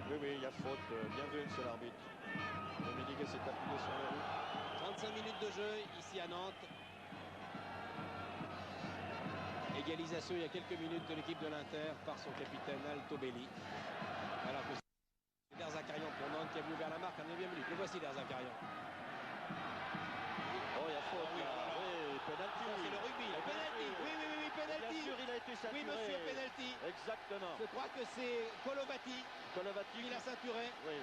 Oui, il y a faute. Bien vu, monsieur l'arbitre. Rummenigge s'est appuyé sur le roue. 35 minutes de jeu ici à Nantes. Égalisation il y a quelques minutes de l'équipe de l'Inter par son capitaine Altobelli. Alors que c'est Derzakarian pour Nantes qui a ouvert la marque à 9e minute. Le voici Derzakarian. Oh, il y a faute. Oui, voilà. Oui, penalty. C'est le rugby. Penalty. Oui, penalty. Bien sûr, il a été ceinturé. Oui, monsieur, penalty. Exactement. Je crois que c'est Kolovati qui l'a ceinturé. Oui.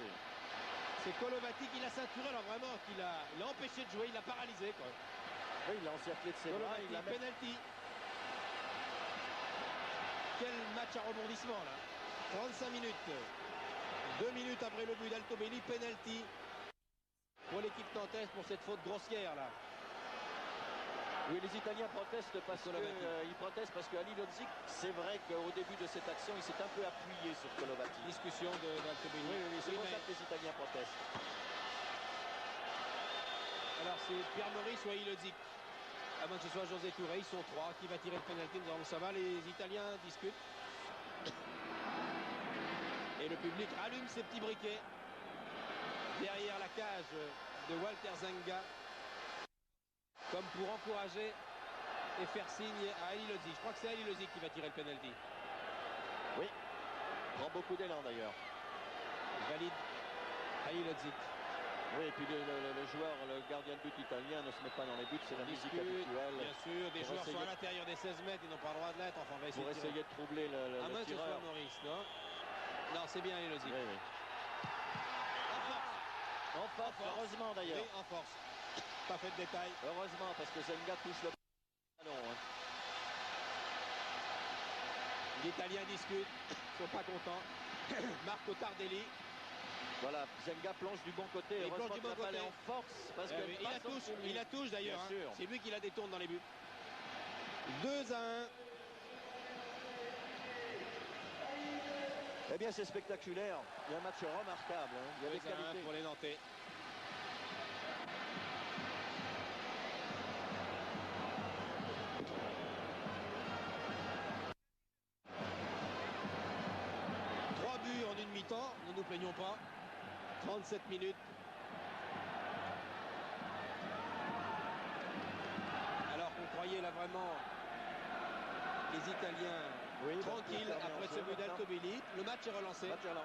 C'est Kolovati qui l'a ceinturé. Alors vraiment, il l'a empêché de jouer, il l'a paralysé. Quoi. Oui, il l'a encerclé de ses bras. Il a penalty. Quel match à rebondissement là. 35 minutes. 2 minutes après le but d'Altobelli, penalty pour l'équipe nantaise pour cette faute grossière là. Oui, les Italiens protestent parce que Ali Lodzik, c'est vrai qu'au début de cette action, il s'est un peu appuyé sur Kolovati. Discussion d'Altobelli. Oui, c'est pour ça que les Italiens protestent. Alors c'est Pierre-Maurice ou Ali Lodzik. Avant que ce soit José Touré, ils sont trois. Qui va tirer le penalty? Nous allons savoir. Les Italiens discutent. Et le public rallume ses petits briquets derrière la cage de Walter Zenga, comme pour encourager et faire signe à Ali Lodzik. Je crois que c'est Ali Lodzik qui va tirer le penalty. Oui, prend beaucoup d'élan d'ailleurs. Valide Ali Lodzik. Oui, et puis le joueur, le gardien de but italien ne se met pas dans les buts, c'est la musique habituelle. Bien sûr, des joueurs sont à l'intérieur des 16 mètres, ils n'ont pas le droit de l'être. Enfin, on va essayer pour essayer de troubler le à moins que ce tireur. soit Maurice, non? Non, c'est bien Ali Lodzik. Oui. En force, heureusement d'ailleurs. Oui, en force. Pas fait de détail. Heureusement, parce que Zenga touche le ballon. Hein. Les Italiens discutent, ils ne sont pas contents. Marco Tardelli. Voilà, Zenga plonge du bon côté. Il plonge du bon côté. En force. Parce que il la touche d'ailleurs. Hein. C'est lui qui la détourne dans les buts. 2-1. Eh bien, c'est spectaculaire. Il y a un match remarquable. Hein. Il y a des qualités pour les Nantais. En une mi-temps, ne nous plaignons pas. 37 minutes. Alors qu'on croyait là vraiment les Italiens tranquilles après ce but d'Altobelli. Le match est relancé. Absolument. «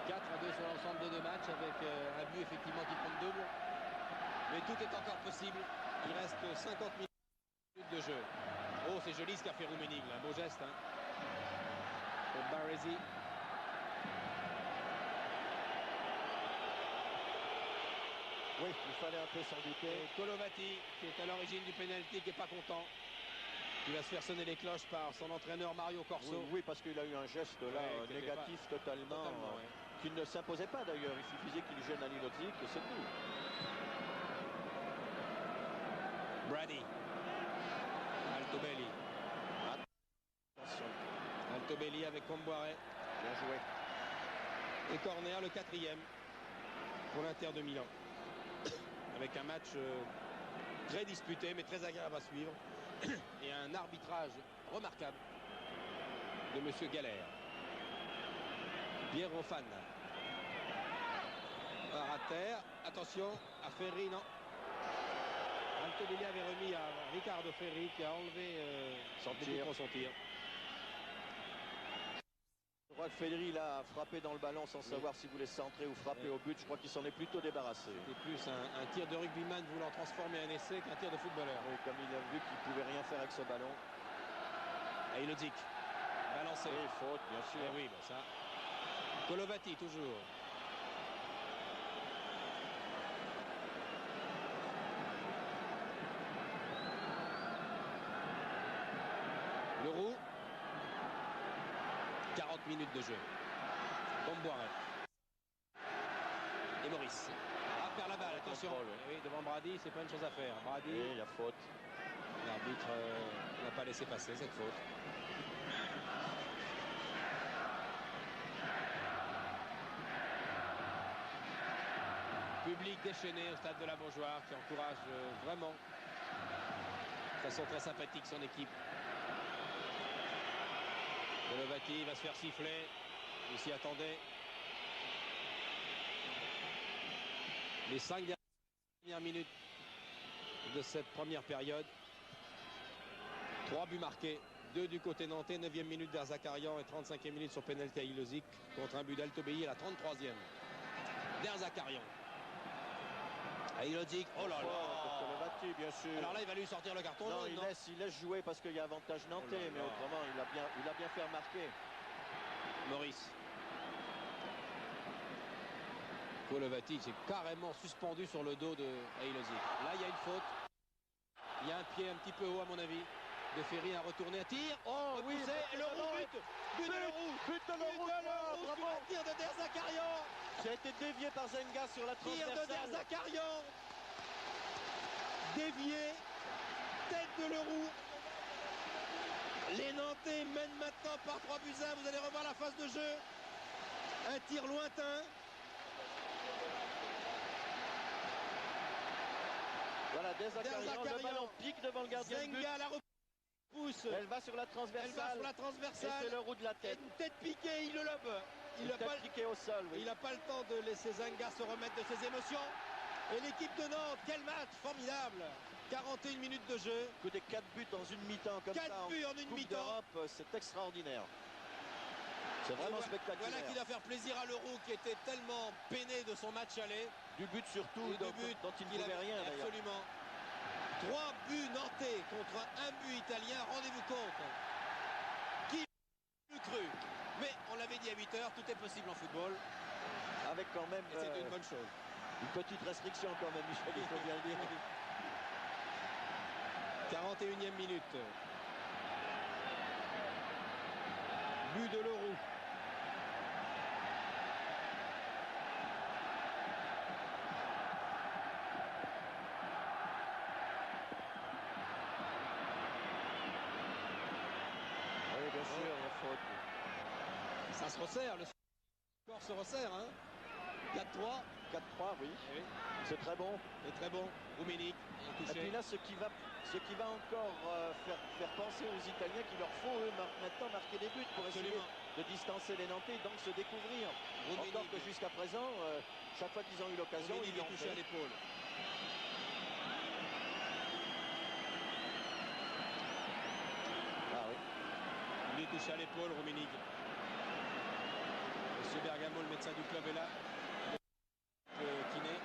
4-2 sur l'ensemble des deux matchs avec un but effectivement qui compte double. Mais tout est encore possible. Il reste 50 minutes de jeu. Oh, c'est joli ce qu'a fait Rummenigge, un beau geste hein. Pour Baresi. Oui, il fallait un peu s'en douter. Et Kolovati, qui est à l'origine du pénalty, qui n'est pas content. Il va se faire sonner les cloches par son entraîneur Mario Corso. Oui, parce qu'il a eu un geste là négatif totalement qui ne s'imposait pas d'ailleurs. Il suffisait qu'il gêne Ali Lodzik et c'est tout. Brady. Altobelli. Attention. Altobelli avec Comboiré. Bien joué. Et corner, le 4e pour l'Inter de Milan. Avec un match très disputé mais très agréable à suivre. Et un arbitrage remarquable de monsieur Galère. Piero Fanna. Par à terre. Attention à Ferri, non. Altobelli avait remis à Riccardo Ferri qui a enlevé son tir. Je crois que Ferri a frappé dans le ballon sans savoir s'il voulait centrer ou frapper au but. Je crois qu'il s'en est plutôt débarrassé. C'était plus un tir de rugbyman voulant transformer un essai qu'un tir de footballeur. Oui, comme il a vu qu'il ne pouvait rien faire avec ce ballon. Et Lodzik. lancé. Oui, faute, bien sûr. Eh oui, ça. Kolovati, toujours. Leroux. 40 minutes de jeu. Comboiré. Et Maurice. Ah, perd la balle, attention. Oui, devant Brady, c'est pas une chose à faire. Brady. Oui, il y a faute. L'arbitre n'a pas laissé passer cette faute. Public déchaîné au stade de la Beaujoire qui encourage vraiment de façon très sympathique son équipe. Kolovati va se faire siffler. Il s'y attendait. Les 5 dernières minutes de cette première période. 3 buts marqués. 2 du côté nantais. 9e minute d'Erzakarian et 35e minute sur pénalité à Ilozic contre un but d'Altobéi à la 33e. d'Erzakarian. Ilozic, oh là là, Kolovati, bien sûr. Alors là, il va lui sortir le carton non, jaune. il laisse jouer parce qu'il y a avantage nantais, mais autrement, il a bien fait remarquer. Maurice. Kolovati s'est carrément suspendu sur le dos de Ilozic. Là, il y a une faute. Il y a un pied un petit peu haut, à mon avis. De Ferry a retourné à tir. Oh oui, et Leroux but de Leroux. But de Leroux, sur un tir de d'Erzakarian. Ça a été dévié par Zenga sur la transversale. Tir de d'Erzakarian. Dévié. Tête de Leroux. Les Nantais mènent maintenant par 3-1. Vous allez revoir la phase de jeu. Un tir lointain. Voilà, d'Erzakarian, le ballon pique devant le gardien de but. Zenga la repousse. Elle va sur la transversale. Et c'est le roux de la tête. Une tête piquée, il le lobe. Il n'a pas piqué au sol, oui. Il n'a pas le temps de laisser Zenga se remettre de ses émotions. Et l'équipe de Nantes, quel match formidable. 41 minutes de jeu. Que des 4 buts dans une mi-temps comme 4 ça. 4 buts en une mi-temps. C'est extraordinaire. C'est vraiment spectaculaire. Voilà qui doit faire plaisir à Leroux qui était tellement peiné de son match aller. Du but surtout, dont il ne pouvait rien d'ailleurs. Absolument. 3 buts nantais contre un but italien, rendez-vous compte. Qui l'eût cru? Mais on l'avait dit à 8h, tout est possible en football. Avec quand même... C'est une bonne chose. Une petite restriction quand même, Michel, il faut bien le dire. 41e minute. But de Leroux. Oui, bien sûr, il y a faute. Ça se resserre, le score se resserre. Hein. 4-3. 4-3, oui. C'est très bon. C'est très bon. Rummenigge. Et puis là, ce qui va encore faire penser aux Italiens qu'il leur faut eux maintenant marquer des buts pour essayer de distancer les Nantais, donc se découvrir. Encore que jusqu'à présent, chaque fois qu'ils ont eu l'occasion, ils l'ont touché à l'épaule. Ah oui. Il est touché à l'épaule, Rummenigge. Monsieur Bergamo, le médecin du club, est là. Le kiné.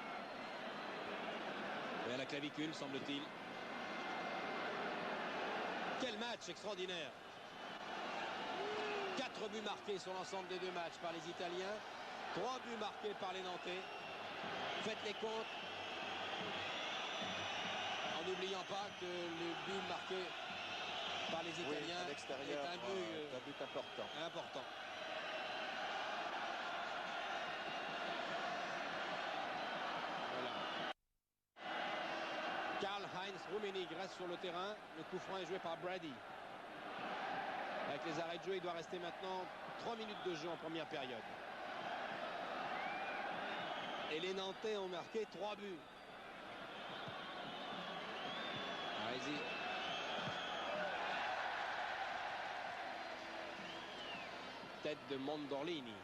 Et à la clavicule, semble-t-il. Quel match extraordinaire. 4 buts marqués sur l'ensemble des 2 matchs par les Italiens. 3 buts marqués par les Nantais. Faites les comptes. En n'oubliant pas que le but marqué par les Italiens est un but important. Karl-Heinz Rummenigge reste sur le terrain. Le coup franc est joué par Brady. Avec les arrêts de jeu, il doit rester maintenant 3 minutes de jeu en première période. Et les Nantais ont marqué 3 buts. Allez-y. Tête de Mondorlini.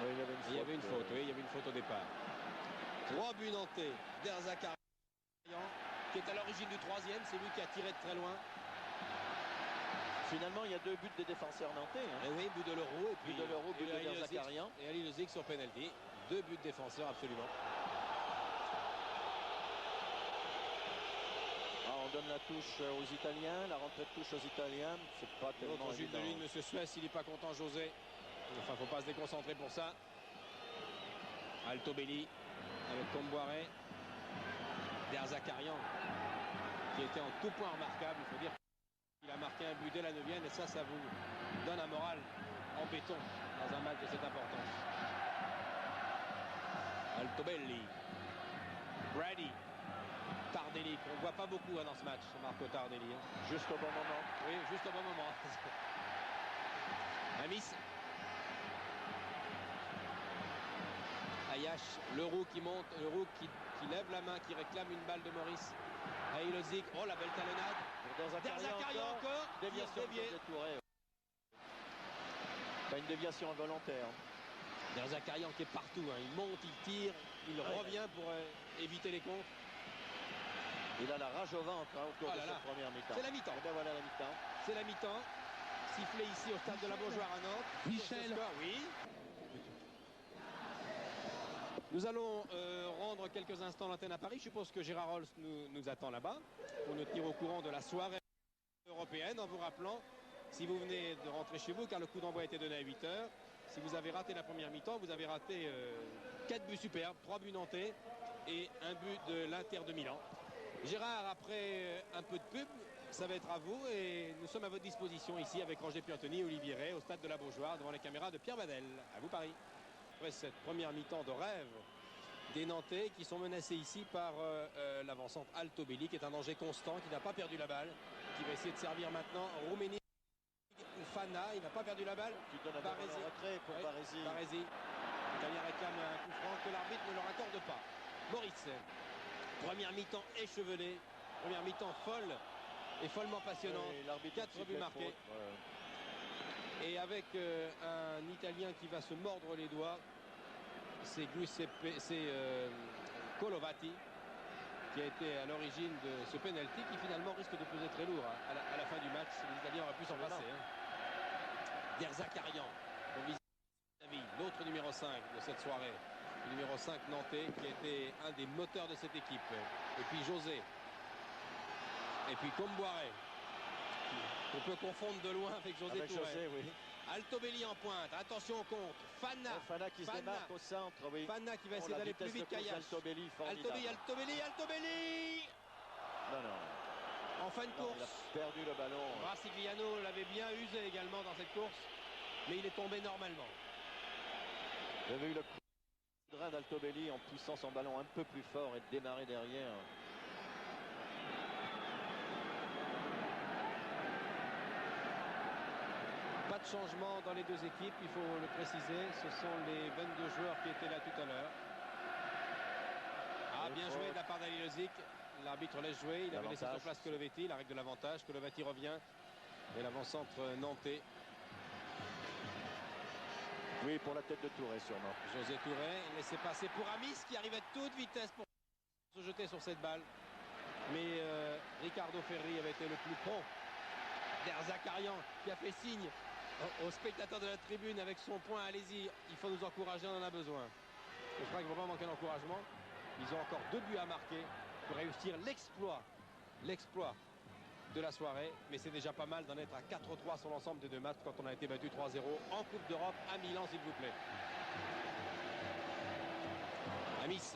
Oui, il y avait une faute. Oui, il y avait une faute au départ. 3 buts nantais d'Erzakarian, qui est à l'origine du 3e. C'est lui qui a tiré de très loin. Finalement, il y a 2 buts des défenseurs nantais. Hein. Et oui, but de Leroux et puis but de Leroux, but d'Erzakarian. Et Ilozic sur penalty. 2 buts de défenseurs, absolument. Ah, on donne la touche aux Italiens, la rentrée de touche aux Italiens, c'est pas tellement L'autre Jules de évident. Lune, Monsieur Suez, il n'est pas content, José. Enfin, faut pas se déconcentrer pour ça. Altobelli avec Comboiré. Derzakarian qui était en tout point remarquable. Il faut dire qu'il a marqué un but dès la 9e et ça vous donne un moral en béton dans un match de cette importance. Altobelli. Brady. Tardelli, qu'on ne voit pas beaucoup dans ce match, Marco Tardelli. Juste au bon moment. Oui, juste au bon moment. Amis. Ayash, le roux qui monte, le roux qui lève la main, qui réclame une balle de Maurice. Ailozik, oh la belle talonnade. Derzakarian encore. Déviation de Touré. Pas une déviation involontaire. Derzakarian qui est partout, hein. Il monte, il tire, il revient pour éviter les contres. Il a la rage au ventre au cours de cette première mi-temps. C'est la mi-temps. Et bien voilà la mi-temps. C'est la mi-temps. Sifflé ici au stade de la Beaujoire à Nantes. Michel. Oui. Nous allons rendre quelques instants l'antenne à Paris. Je suppose que Gérard Rolls nous attend là-bas pour nous tenir au courant de la soirée européenne en vous rappelant, si vous venez de rentrer chez vous, car le coup d'envoi a été donné à 8 h, si vous avez raté la première mi-temps, vous avez raté 4 buts superbes, 3 buts nantais et un but de l'Inter de Milan. Gérard, après un peu de pub, ça va être à vous et nous sommes à votre disposition ici avec Roger Piantoni et Olivier Ray au stade de la Beaujoire devant les caméras de Pierre Badel. À vous Paris. Après cette première mi-temps de rêve des Nantais qui sont menacés ici par l'avancante Altobelli qui est un danger constant, qui n'a pas perdu la balle, qui va essayer de servir maintenant Rummenigge ou Fana. Il n'a pas perdu la balle. Qui donne un bon retrait pour Baresi. L'Italien réclame un coup franc que l'arbitre ne leur accorde pas. Maurice. Première mi-temps échevelée, première mi-temps folle et follement passionnante. 4 buts marqués. Et avec un Italien qui va se mordre les doigts, c'est Colovati qui a été à l'origine de ce penalty qui finalement risque de peser très lourd à la fin du match. Les Italiens auraient pu s'en passer. Derzakarian, l'autre numéro 5 de cette soirée. Le numéro 5 nantais qui a été un des moteurs de cette équipe. Et puis José. Et puis Comboiré. On peut confondre de loin avec José Touré. José, oui. Altobelli en pointe. Attention au contre. Fana qui se démarque au centre. Oui. Fana qui va essayer d'aller plus vite qu'Ayash. Altobelli. En fin de course. Il a perdu le ballon. Brasigliano l'avait bien usé également dans cette course. Mais il est tombé normalement. Il avait eu le coup de rein d'Altobelli en poussant son ballon un peu plus fort et de démarrer derrière. Pas de changement dans les deux équipes, il faut le préciser. Ce sont les 22 joueurs qui étaient là tout à l'heure. Bien joué de la part d'Alilozic. L'arbitre laisse jouer. Il avait laissé sur place Colovati, la règle de l'avantage. Colovati revient. Et l'avant-centre nantais. Oui, pour la tête de Touré sûrement. José Touré, laissé passer pour Amis qui arrive à toute vitesse pour se jeter sur cette balle. Mais Ricardo Ferri avait été le plus prompt. Derzakarian qui a fait signe aux spectateurs de la tribune avec son poing. Allez-y, il faut nous encourager, on en a besoin. Je crois qu'il ne faut pas manquer d'encouragement. Ils ont encore 2 buts à marquer pour réussir l'exploit de la soirée, mais c'est déjà pas mal d'en être à 4-3 sur l'ensemble des 2 matchs quand on a été battu 3-0 en Coupe d'Europe à Milan, s'il vous plaît. Amis.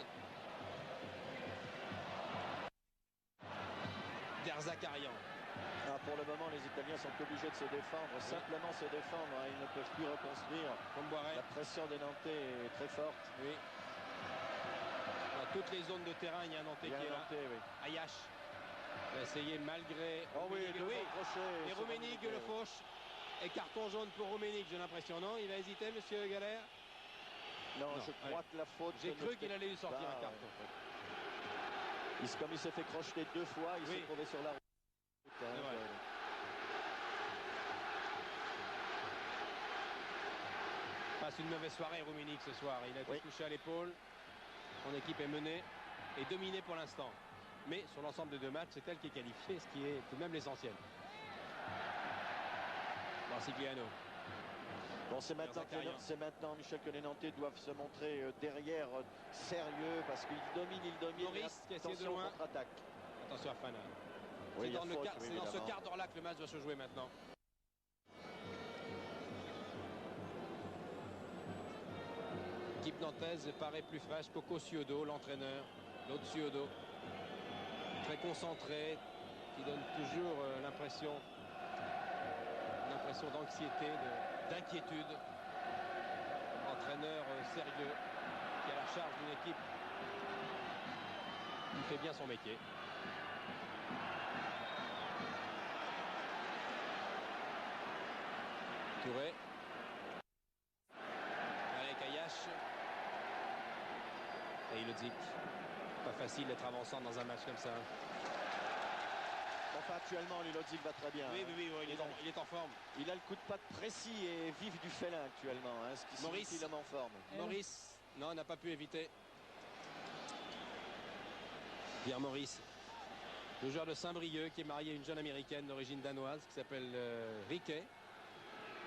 Derzakarian. Pour le moment, les Italiens sont obligés de se défendre, simplement se défendre. Ils ne peuvent plus reconstruire. La pression des Nantais est très forte. Oui. Dans toutes les zones de terrain, il y a un Nantais qui est là. Oui. Ayash va essayer malgré. Et Rummenigge le fauche. Et carton jaune pour Rummenigge, j'ai l'impression. Non, il va hésiter, monsieur Galère. Non, je crois que la faute. J'ai cru qu'il allait lui sortir un carton. Comme il s'est fait crocheter 2 fois, il s'est trouvé sur la route. Passe une mauvaise soirée Rummenigge ce soir. Il a été touché à l'épaule. Son équipe est menée et dominée pour l'instant. Mais sur l'ensemble des 2 matchs, c'est elle qui est qualifiée, ce qui est tout de même l'essentiel. Brasigliano. Bon, c'est maintenant, Michel, que les Nantais doivent se montrer derrière sérieux parce qu'ils dominent. Maurice qui essaie de loin. Contre-attaque. Attention à Fana. Oui, c'est dans ce quart d'heure-là que le match va se jouer maintenant. L'équipe nantaise paraît plus fraîche. Coco Ciodo, l'entraîneur, l'autre Ciodo, très concentré, qui donne toujours l'impression d'anxiété, d'inquiétude. Entraîneur sérieux qui a la charge d'une équipe qui fait bien son métier. Touré. Avec Ayash. Et Ilodzik. Pas facile d'être avançant dans un match comme ça. Enfin, actuellement, Ilodzik va très bien. Oui, il est en forme. Il a le coup de patte précis et vif du félin actuellement, ce qui signifie l'homme en forme. Maurice, non, n'a pas pu éviter. Pierre Maurice, le joueur de Saint-Brieuc qui est marié à une jeune américaine d'origine danoise qui s'appelle Riquet,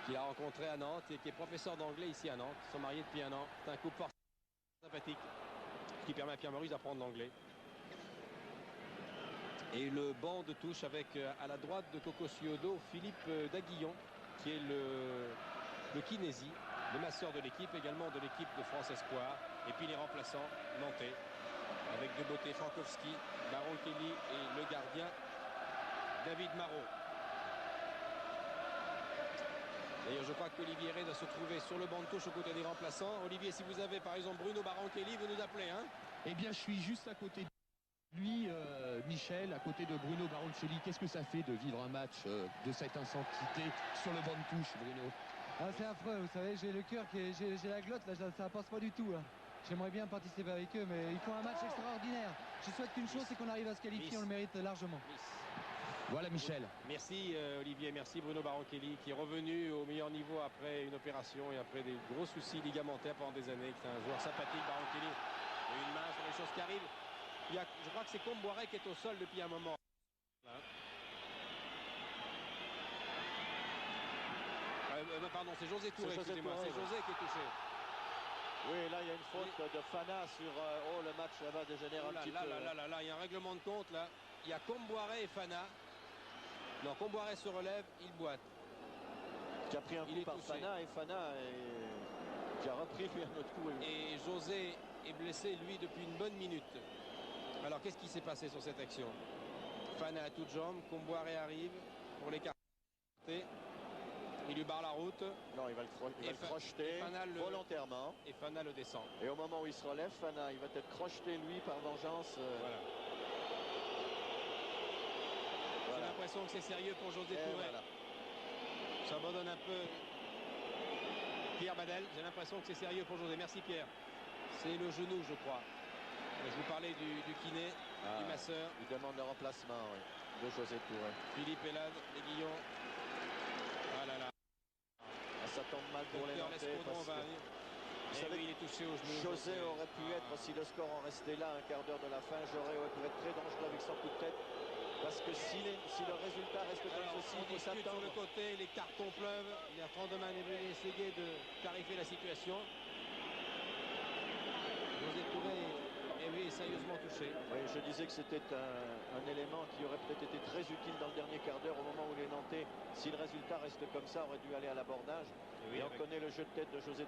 qu'il a rencontré à Nantes et qui est professeur d'anglais ici à Nantes. Ils sont mariés depuis un an. C'est un couple sympathique qui permet à Pierre Maurice d'apprendre l'anglais. Et le banc de touche avec à la droite de Coco Ciodo, Philippe Daguillon, qui est le kinési, le masseur de l'équipe, également de l'équipe de France Espoir. Et puis les remplaçants nantais, avec De Beauté, Frankowski, Baron Kelly et le gardien David Marot. D'ailleurs, je crois qu'Olivier Rey doit se trouver sur le banc de touche aux côtés des remplaçants. Olivier, si vous avez par exemple Bruno Baron Kelly, vous nous appelez, hein? Eh bien, je suis juste à côté de lui, Michel, à côté de Bruno Baroncelli. Qu'est-ce que ça fait de vivre un match de cette intensité sur le banc de touche, Bruno? C'est affreux, vous savez, j'ai le cœur qui j'ai la glotte, là, ça passe pas du tout. Là. J'aimerais bien participer avec eux, mais ils font un match extraordinaire. Je souhaite qu'une chose, c'est qu'on arrive à se qualifier, on le mérite largement. Voilà, Michel. Merci Olivier, merci Bruno Baron Kelly qui est revenu au meilleur niveau après une opération et après des gros soucis ligamentaires pendant des années. C'est un joueur sympathique, Baron Kelly. Il y a une main sur les choses qui arrivent. Je crois que c'est Comboiré qui est au sol depuis un moment. Là. Pardon, c'est José Touré, excusez-moi. C'est José qui est touché. Oui, là, il y a une faute de Fana sur... le match là-bas dégénère un petit peu. Là, il y a un règlement de compte, là. Il y a Comboiré et Fana. Non, Comboiré se relève, il boite. Qui a pris un coup par Fana et Fana qui a repris lui un autre coup. Et José est blessé, lui, depuis une bonne minute. Alors, qu'est-ce qui s'est passé sur cette action? Fana à toutes jambes, Comboiré arrive pour l'écarter. Il lui barre la route. Non, il va le crocheter volontairement. Et Fana le descend. Et au moment où il se relève, Fana, il va être crocheté, lui, par vengeance. Voilà. J'ai l'impression que c'est sérieux pour José Touré. Voilà. Ça abandonne un peu Pierre Badel. J'ai l'impression que c'est sérieux pour José. Merci Pierre. C'est le genou, je crois. Je vous parlais du kiné, du masseur. Il demande le remplacement de José Touré. Philippe Elade, Aiguillon. Ah là là. Ça tombe mal pour les Nantais. Vous savez, il est touché au genou. José aurait pu être, si le score en restait là, un quart d'heure de la fin, José aurait pu être très dangereux avec son coup de tête. Parce que si le résultat reste comme ceci, il faut s'attendre. Sur le côté, les cartons pleuvent. Il y a Frandeman est venu essayer de clarifier la situation. José Touré est sérieusement touché. Oui, je disais que c'était un élément qui aurait peut-être été très utile dans le dernier quart d'heure au moment où les Nantais, si le résultat reste comme ça, auraient dû aller à l'abordage. Et on connaît le jeu de tête de José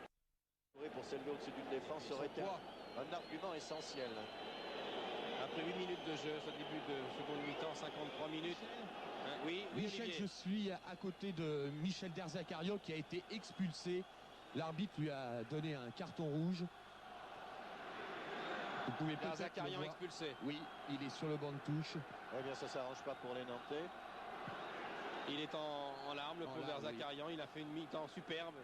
Touré pour s'élever au-dessus d'une défense, ça aurait été un argument essentiel. Après 8 minutes de jeu, ce début de seconde mi-temps, 53 minutes. Oui, Michel, Olivier. je suis à côté de Michel Derzacarian qui a été expulsé. L'arbitre lui a donné un carton rouge. Vous pouvez peut-être Derzacarian expulsé. Oui, il est sur le banc de touche. Eh bien, ça ne s'arrange pas pour les Nantais. Il est en larmes, le pauvre Derzacarian. Oui. Il a fait une mi-temps superbe.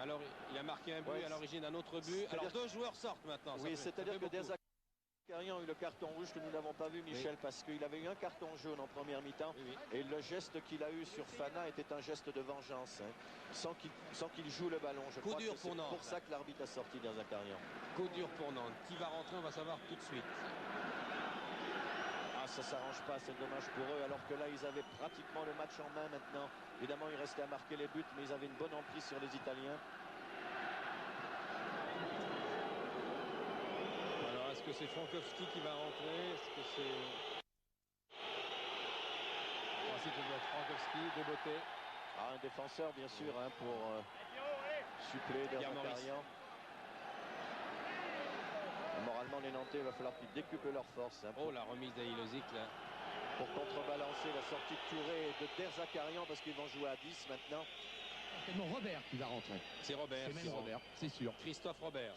Alors, il a marqué un but à l'origine d'un autre but. Alors, deux joueurs sortent maintenant. Oui, c'est-à-dire que Derzacarian a eu le carton rouge que nous n'avons pas vu, Michel, parce qu'il avait eu un carton jaune en première mi-temps. Et le geste qu'il a eu sur Fana était un geste de vengeance, sans qu'il joue le ballon. Je crois que c'est pour ça que l'arbitre a sorti Derzacarian. Coup dur pour Nantes. Qui va rentrer, on va savoir tout de suite. Ah, ça s'arrange pas, c'est dommage pour eux, alors que là, ils avaient pratiquement le match en main maintenant. Évidemment, il restait à marquer les buts, mais ils avaient une bonne emprise sur les Italiens. Est-ce que c'est Frankowski qui va rentrer? Est-ce que c'est... principe, ça doit être Frankowski, de beauté. Ah, un défenseur, bien sûr, hein, pour suppléer Derzakarian. Moralement, les Nantais, il va falloir qu'ils décuplent leur force. Hein, Oh, la remise d'Ailozic, là. Pour contrebalancer la sortie de Touré et de Derzakarian, parce qu'ils vont jouer à 10 maintenant. Tellement Robert qui va rentrer. C'est Robert. C'est même Robert, c'est sûr. Christophe Robert.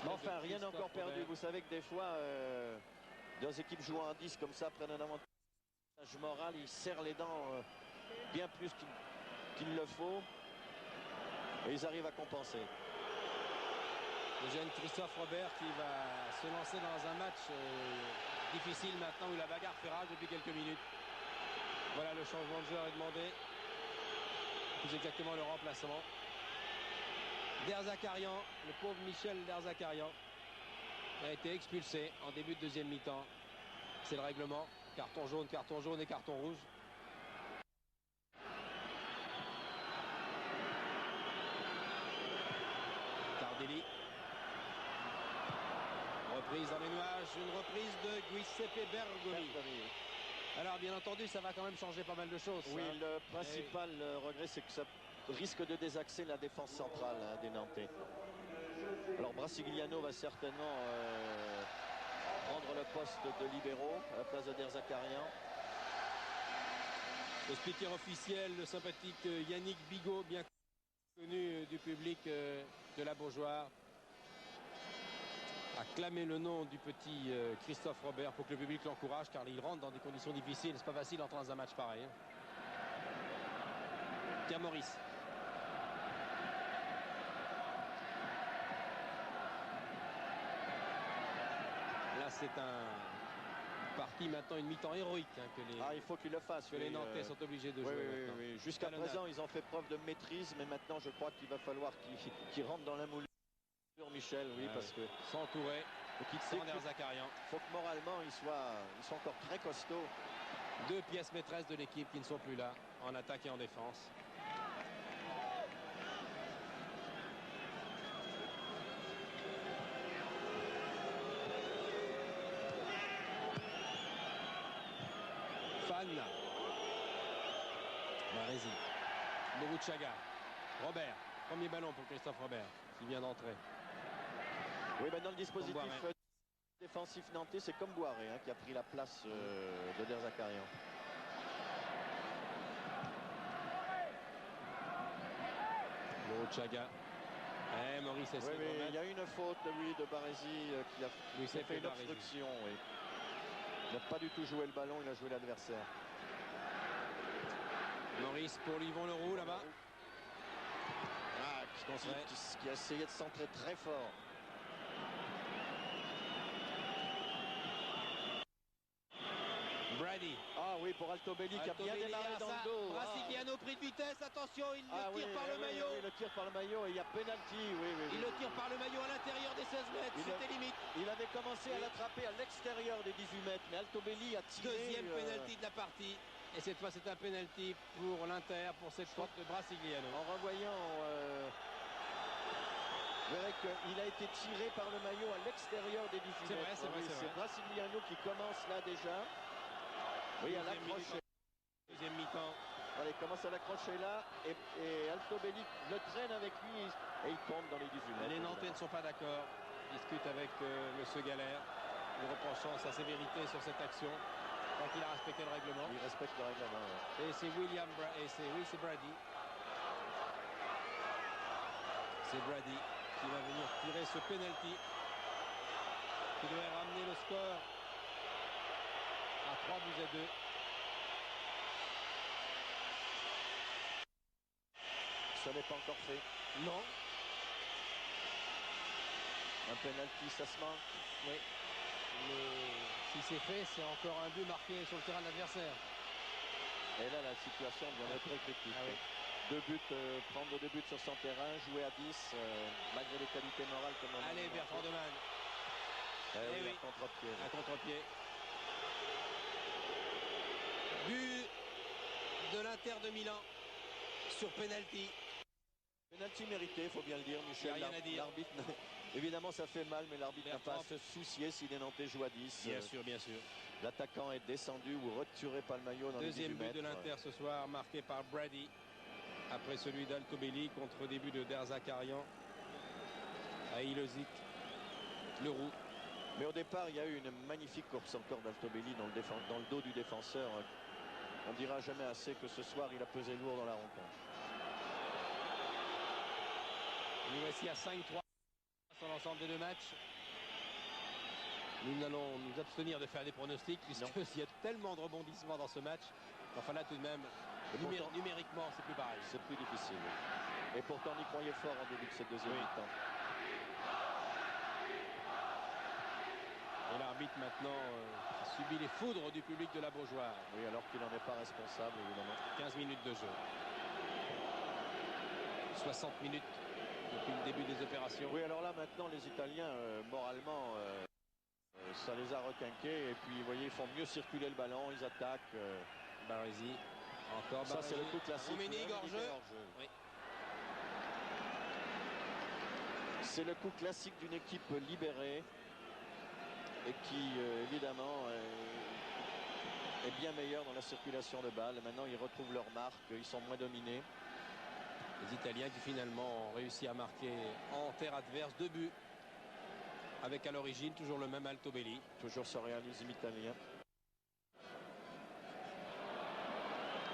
Mais enfin, rien n'est encore perdu. Vous savez que des fois, deux équipes jouant à 10 comme ça prennent un avantage moral. Ils serrent les dents bien plus qu'il le faut. Et ils arrivent à compenser. Le jeune Christophe Robert qui va se lancer dans un match difficile maintenant où la bagarre fait rage depuis quelques minutes. Voilà, le changement de joueur est demandé. Plus exactement le remplacement. Derzakarian, le pauvre Michel Derzakarian, a été expulsé en début de deuxième mi-temps. C'est le règlement. Carton jaune et carton rouge. Tardelli. Reprise dans les nuages, une reprise de Giuseppe Bergomi. Alors bien entendu, ça va quand même changer pas mal de choses. Oui, hein. le principal regret, c'est que ça risque de désaxer la défense centrale des Nantais. Alors Brasigliano va certainement prendre le poste de libéraux à la place de Derzakarian. Le speaker officiel, le sympathique Yannick Bigot, bien connu du public de la Beaujoire, a clamé le nom du petit Christophe Robert pour que le public l'encourage, car il rentre dans des conditions difficiles. C'est pas facile d'entrer dans un match pareil. Hein. Pierre Maurice. Là, c'est un parti maintenant, une mi-temps héroïque hein, que les. Ah, il faut qu'il le fasse. Que les Nantais sont obligés de jouer. Oui. Jusqu'à présent, ils ont fait preuve de maîtrise, mais maintenant, je crois qu'il va falloir qu'ils rentrent dans la moulure. Michel, oui, parce que sans Touré, sans Derzakarian. Il faut que moralement, ils sont encore très costauds. Deux pièces maîtresses de l'équipe qui ne sont plus là, en attaque et en défense. Fan. Marézi. Mourouchaga. Robert. Premier ballon pour Christophe Robert, qui vient d'entrer. Oui, ben dans le dispositif défensif nantais, c'est comme Boiré hein, qui a pris la place de Derzakarian. Mourouchaga. Maurice essaie oui, il y a une faute, lui, de Barési qui a fait une obstruction. Oui. Il n'a pas du tout joué le ballon, il a joué l'adversaire. Maurice pour Yvon Leroux, là-bas. Qui a essayé de centrer très fort. Brady. Ah oui, pour Altobelli qui a bien démarré dans le dos. Brasigliano pris de vitesse, attention, il le tire par le maillot. Oui, il le tire par le maillot et il y a pénalty. Il le tire par le maillot à l'intérieur des 16 mètres, c'était limite. Il avait commencé à l'attraper à l'extérieur des 18 mètres, mais Altobelli a tiré. Deuxième pénalty de la partie. Et cette fois, c'est un pénalty pour l'Inter, pour cette faute de Brasigliano. En revoyant, vous verrez qu'il a été tiré par le maillot à l'extérieur des 18 mètres. C'est vrai. C'est Brasigliano qui commence là déjà. Oui, à l'accrocher. Deuxième mi-temps. Voilà, il commence à l'accrocher là et Altobelli le traîne avec lui et il tombe dans les 18 mètres. Les Nantais ne sont pas d'accord. Ils discutent avec M. Galère, lui reprochant sa sévérité sur cette action. Tant qu'il a respecté le règlement. Il respecte le règlement. Ouais. Et c'est c'est Brady. C'est Brady qui va venir tirer ce penalty qui devrait ramener le score à 3-2. Ce n'est pas encore fait. Non. Un penalty, ça se manque. Oui. Mais si c'est fait, c'est encore un but marqué sur le terrain de l'adversaire. Et là, la situation deviendrait très critique. Ah oui. Prendre 2 buts sur son terrain, jouer à 10, malgré les qualités morales comme on a dit. Allez, Bertrand Demanne. Oui, un contre-pied. Un contre-pied. But de l'Inter de Milan sur penalty. Penalty mérité, il faut bien le dire, Michel. Il n'y a rien à dire. Évidemment, ça fait mal, mais l'arbitre n'a pas à Bertrand. se soucier si les Nantais jouent à 10. Bien sûr, bien sûr. L'attaquant est descendu ou retiré pas le maillot dans les Deuxième 18 but mètres. de l'Inter ce soir, marqué par Brady. Après celui d'Altobelli contre le début de Derzakarian. Aïlozic, Leroux. Mais au départ, il y a eu une magnifique course encore d'Altobelli dans le dos du défenseur. On dira jamais assez que ce soir, il a pesé lourd dans la rencontre. Nous voici à 5-3 sur l'ensemble des deux matchs. Nous allons nous abstenir de faire des pronostics puisqu'il y a tellement de rebondissements dans ce match. Enfin là tout de même, pourtant, numériquement c'est plus pareil. C'est plus difficile. Et pourtant on y croyait fort en début de cette deuxième mi-temps. Et l'arbitre maintenant subit les foudres du public de la Beaujoire. Oui, alors qu'il n'en est pas responsable évidemment. 15 minutes de jeu. 60 minutes depuis le début des opérations. Oui, alors là maintenant les Italiens moralement ça les a requinqués et puis vous voyez ils font mieux circuler le ballon, ils attaquent. Baresi, encore ça c'est le coup classique. Rummenigge hors jeu. Oui. C'est le coup classique d'une équipe libérée et qui évidemment est bien meilleure dans la circulation de balles. Maintenant ils retrouvent leur marque, ils sont moins dominés. Les Italiens qui finalement ont réussi à marquer en terre adverse 2 buts. Avec à l'origine toujours le même Altobelli. Toujours ce réalisme italien.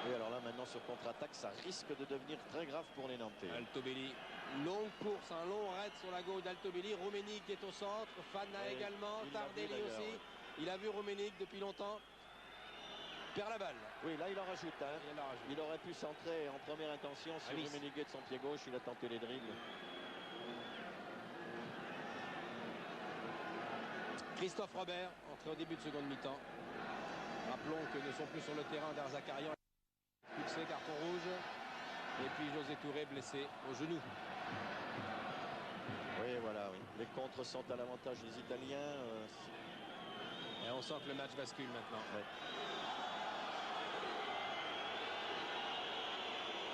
Et alors là maintenant sur contre-attaque, ça risque de devenir très grave pour les Nantais. Altobelli, longue course, un long raid sur la gauche d'Altobelli. Rummenigge qui est au centre, Fana également, Tardelli aussi. Oui. Il a vu Rummenigge depuis longtemps. Perd la balle. Oui, là il en rajoute. Il aurait pu centrer en première intention sur Rummenigge de son pied gauche. Il a tenté les dribbles. Christophe Robert, entré au début de seconde mi-temps. Rappelons que ne sont plus sur le terrain Derzakarian, expulsé, carton rouge. Et puis José Touré blessé au genou. Oui, voilà, oui. Les contres sont à l'avantage des Italiens. Et on sent que le match bascule maintenant. Ouais.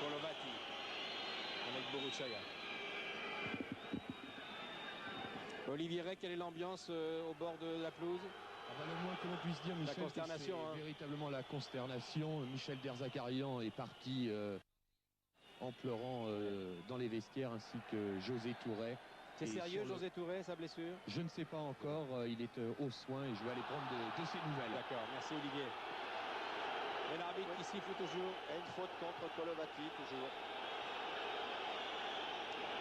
Kolovati avec Boruchaga. Olivier Rey, quelle est l'ambiance au bord de la pelouse? Le moins que l'on puisse dire, Michel, consternation, c'est véritablement la consternation. Michel Derzakarian est parti en pleurant dans les vestiaires, ainsi que José Touré. C'est sérieux, José Touré, sa blessure? Je ne sais pas encore. Il est aux soins et je vais aller prendre de ses nouvelles. D'accord, merci Olivier. Et l'arbitre qui siffle toujours. Et une faute contre Kolovati, toujours.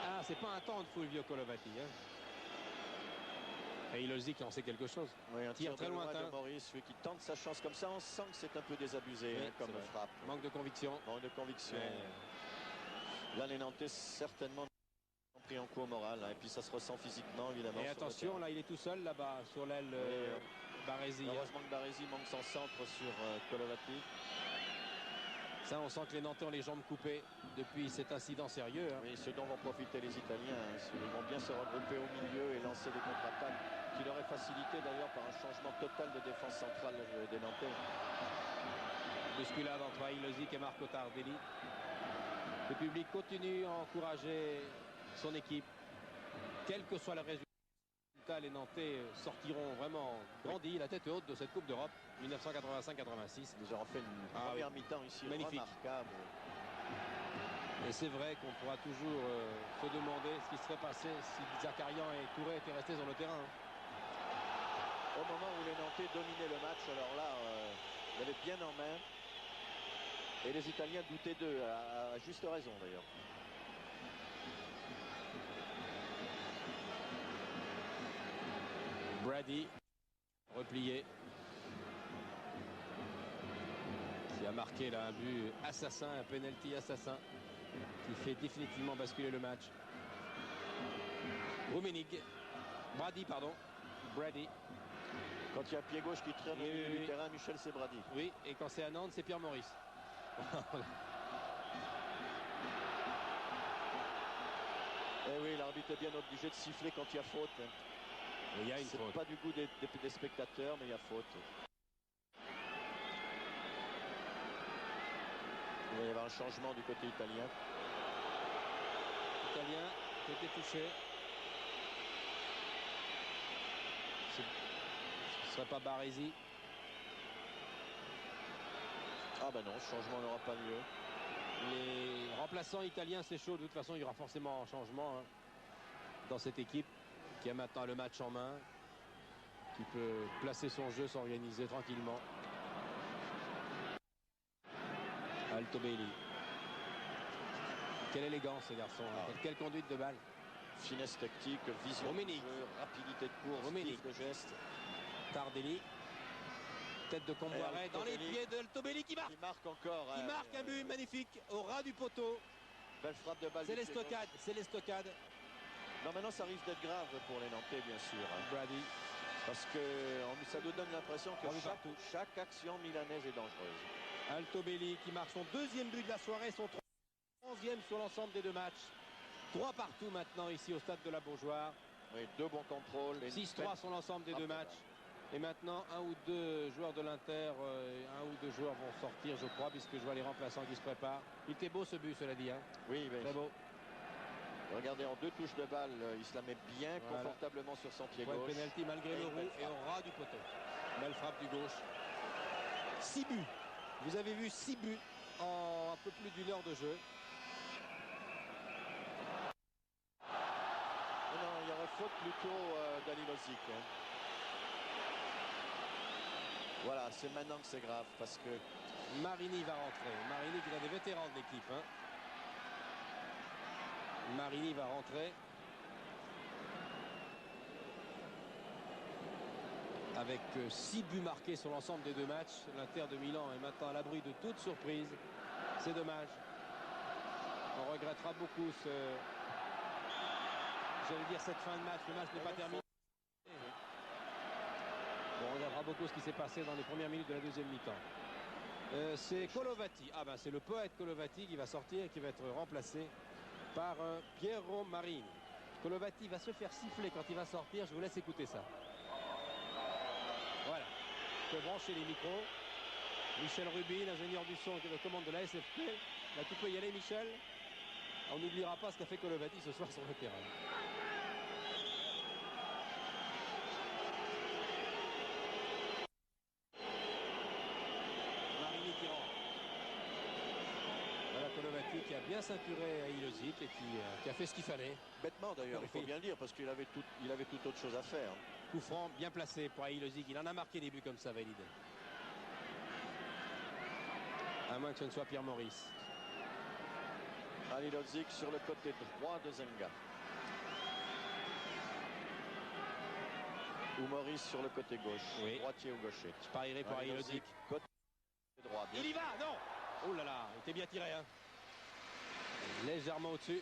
Ah, c'est pas un temps de Fulvio Kolovati. Hein. Et Ilozic en sait quelque chose. Oui, un tir très lointain de Maurice, celui qui tente sa chance comme ça, on sent que c'est un peu désabusé comme frappe. Manque de conviction. Manque de conviction. Là, les Nantais certainement ont pris un coup au moral. Et puis ça se ressent physiquement, évidemment. Et attention, là, il est tout seul là-bas, sur l'aile Baresi. Heureusement que Baresi manque son centre sur Kolovati. Ça, on sent que les Nantais ont les jambes coupées depuis cet incident sérieux. Hein. Oui, ce dont vont profiter les Italiens. Ils vont bien se regrouper au milieu et lancer des contre-attaques qui leur est facilité d'ailleurs par un changement total de défense centrale des Nantais. Bousculade entre Aïlozic et Marco Tardelli. Le public continue à encourager son équipe. Quel que soit le résultat, les Nantais sortiront vraiment grandis, la tête haute de cette Coupe d'Europe 1985-86. Ils auront fait une première mi-temps ici magnifique, remarquable. Et c'est vrai qu'on pourra toujours se demander ce qui serait passé si Zakarian et Touré étaient restés sur le terrain. Au moment où les Nantais dominaient le match, alors là, ils avaient bien en main. Et les Italiens doutaient d'eux, à juste raison d'ailleurs. Brady, replié, qui a marqué là un but assassin, un penalty assassin, qui fait définitivement basculer le match. Rummenigge, Brady, pardon, Brady. Quand il y a un pied gauche qui traîne au milieu du terrain, Michel, c'est Brady. Oui, et quand c'est à Nantes, c'est Pierre Maurice. Et oui, l'arbitre est bien obligé de siffler quand il y a faute. Il y a une faute. C'est pas du goût des spectateurs, mais il y a faute. Il va y avoir un changement du côté italien. Italien qui a été touché. Ce serait pas Baresi. Ah ben non, ce changement n'aura pas lieu. Les remplaçants italiens, c'est chaud. De toute façon, il y aura forcément un changement hein, dans cette équipe qui a maintenant le match en main, qui peut placer son jeu, s'organiser tranquillement. Altobelli. Quelle élégance ce garçon, hein. Quelle conduite de balle. Finesse tactique, vision Romenic. de jeu, rapidité de course, Romenic. tif de geste. Tardelli. Tête de Comboiré dans les pieds de Altobelli qui marque. Qui marque encore. Qui marque un but magnifique au ras du poteau. Belle frappe de balle. C'est les stockades, c'est les stockades. Non, maintenant ça risque d'être grave pour les Nantais, bien sûr. Brady. Parce que ça nous donne l'impression que chaque action milanaise est dangereuse. Altobelli qui marque son deuxième but de la soirée, son 11e sur l'ensemble des deux matchs. 3 partout maintenant ici au stade de la Beaujoire. Oui, 2 bons contrôles. 6-3 sur l'ensemble des deux matchs. Et maintenant, un ou deux joueurs de l'Inter, un ou deux joueurs vont sortir, je crois, puisque je vois les remplaçants qui se préparent. Il était beau ce but, cela dit. Hein. Oui, mais très beau. Regardez, en 2 touches de balle, il se la met bien confortablement sur son pied gauche. Penalty malgré le roux et au ras du poteau. Belle frappe du gauche. 6 buts. Vous avez vu 6 buts en un peu plus d'une heure de jeu. Non, il y aurait faute plutôt d'Alilozic. Hein. Voilà, c'est maintenant que c'est grave parce que Marini va rentrer. Marini qui est un des vétérans de l'équipe. Hein. Marini va rentrer. Avec 6 buts marqués sur l'ensemble des deux matchs. L'Inter de Milan est maintenant à l'abri de toute surprise. C'est dommage. On regrettera beaucoup j'allais dire cette fin de match. Le match n'est pas terminé. Bon, on regardera beaucoup ce qui s'est passé dans les premières minutes de la deuxième mi-temps. C'est Colovati. Ah ben c'est le poète Colovati qui va sortir et qui va être remplacé par Piero Marini. Colovati va se faire siffler quand il va sortir. Je vous laisse écouter ça. Voilà. Je peux brancher les micros. Michel Rubin, ingénieur du son qui est aux commandes de la SFP. Là tu peux y aller, Michel. On n'oubliera pas ce qu'a fait Colovati ce soir sur le terrain. Qui a bien ceinturé Ilozic et qui a fait ce qu'il fallait. Bêtement d'ailleurs, il faut bien le dire, parce qu'il avait tout autre chose à faire. Coup franc bien placé pour Ilozic. Il en a marqué des buts comme ça, valide. À moins que ce ne soit Pierre Maurice. Ilozic sur le côté droit de Zenga. Ou Maurice sur le côté gauche. Oui. Droitier ou gaucher. Je parierais pour Ilozic. Côté droit. Il y va, non. Oh là là, il était bien tiré. Hein. Légèrement au-dessus.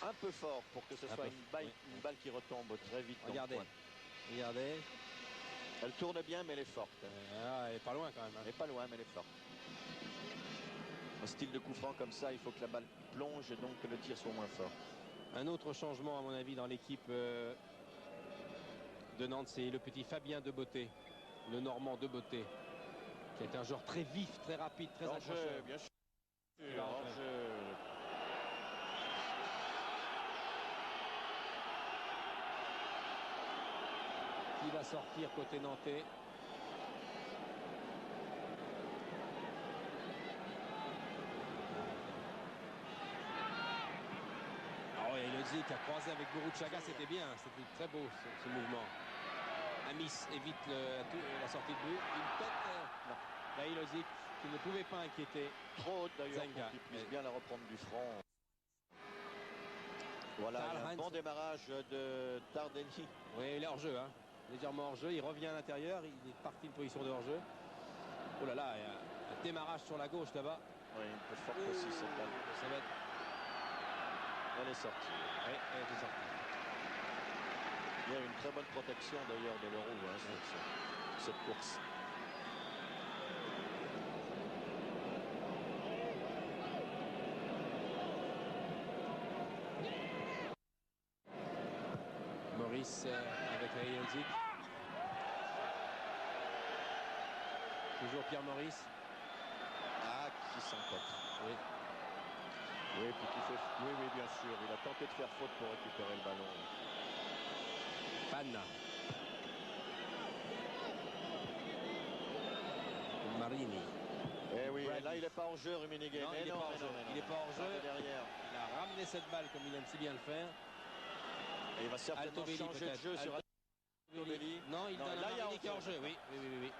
Un peu fort pour que ce soit une balle qui retombe très vite. Regardez. Regardez. Elle tourne bien, mais elle est forte. Elle est pas loin quand même. Hein. Elle est pas loin, mais elle est forte. Un style de coup franc comme ça, il faut que la balle plonge et donc que le tir soit moins fort. Un autre changement, à mon avis, dans l'équipe de Nantes, c'est le petit Fabien de Beauté, le Normand de Beauté, qui est un joueur très vif, très rapide, très accrocheur. Bien sûr. Qui va sortir côté nantais. Ah ouais, Ilozic a croisé avec Boruchaga, c'était bien, c'était très beau ce mouvement. Amis évite la sortie de but. Une tête. Là, Ilozic qui ne pouvait pas inquiéter. Trop haute d'ailleurs pour qu'il puisse bien la reprendre du front. Voilà, un bon démarrage de Tardelli. Oui, il est hors jeu, hein. Légèrement hors jeu, il revient à l'intérieur, il est parti une position de hors jeu. Oh là là, il y a un démarrage sur la gauche là-bas. Oui, un peu forte aussi cette balle. Ça va être... Elle est sortie. Oui, elle est sortie. Il y a une très bonne protection d'ailleurs de Leroux hein, sur cette course. Maurice avec Ilozic. Toujours Pierre Maurice. Ah, qui s'empotre. Oui. Oui, puis qui fait... oui, bien sûr. Il a tenté de faire faute pour récupérer le ballon. Panna. Marini. Et oui, Brady. là il n'est pas en jeu, Rummenigge. Non, il n'est pas hors jeu. Il n'est pas hors jeu. Derrière. Il a ramené cette balle comme il aime si bien le faire. Et il va certainement Altobelli changer de peut-être. jeu sur Altobelli. Non, il Non, donne là, à il y a Marini qui est hors hors-jeu. jeu. Oui, oui, oui, oui.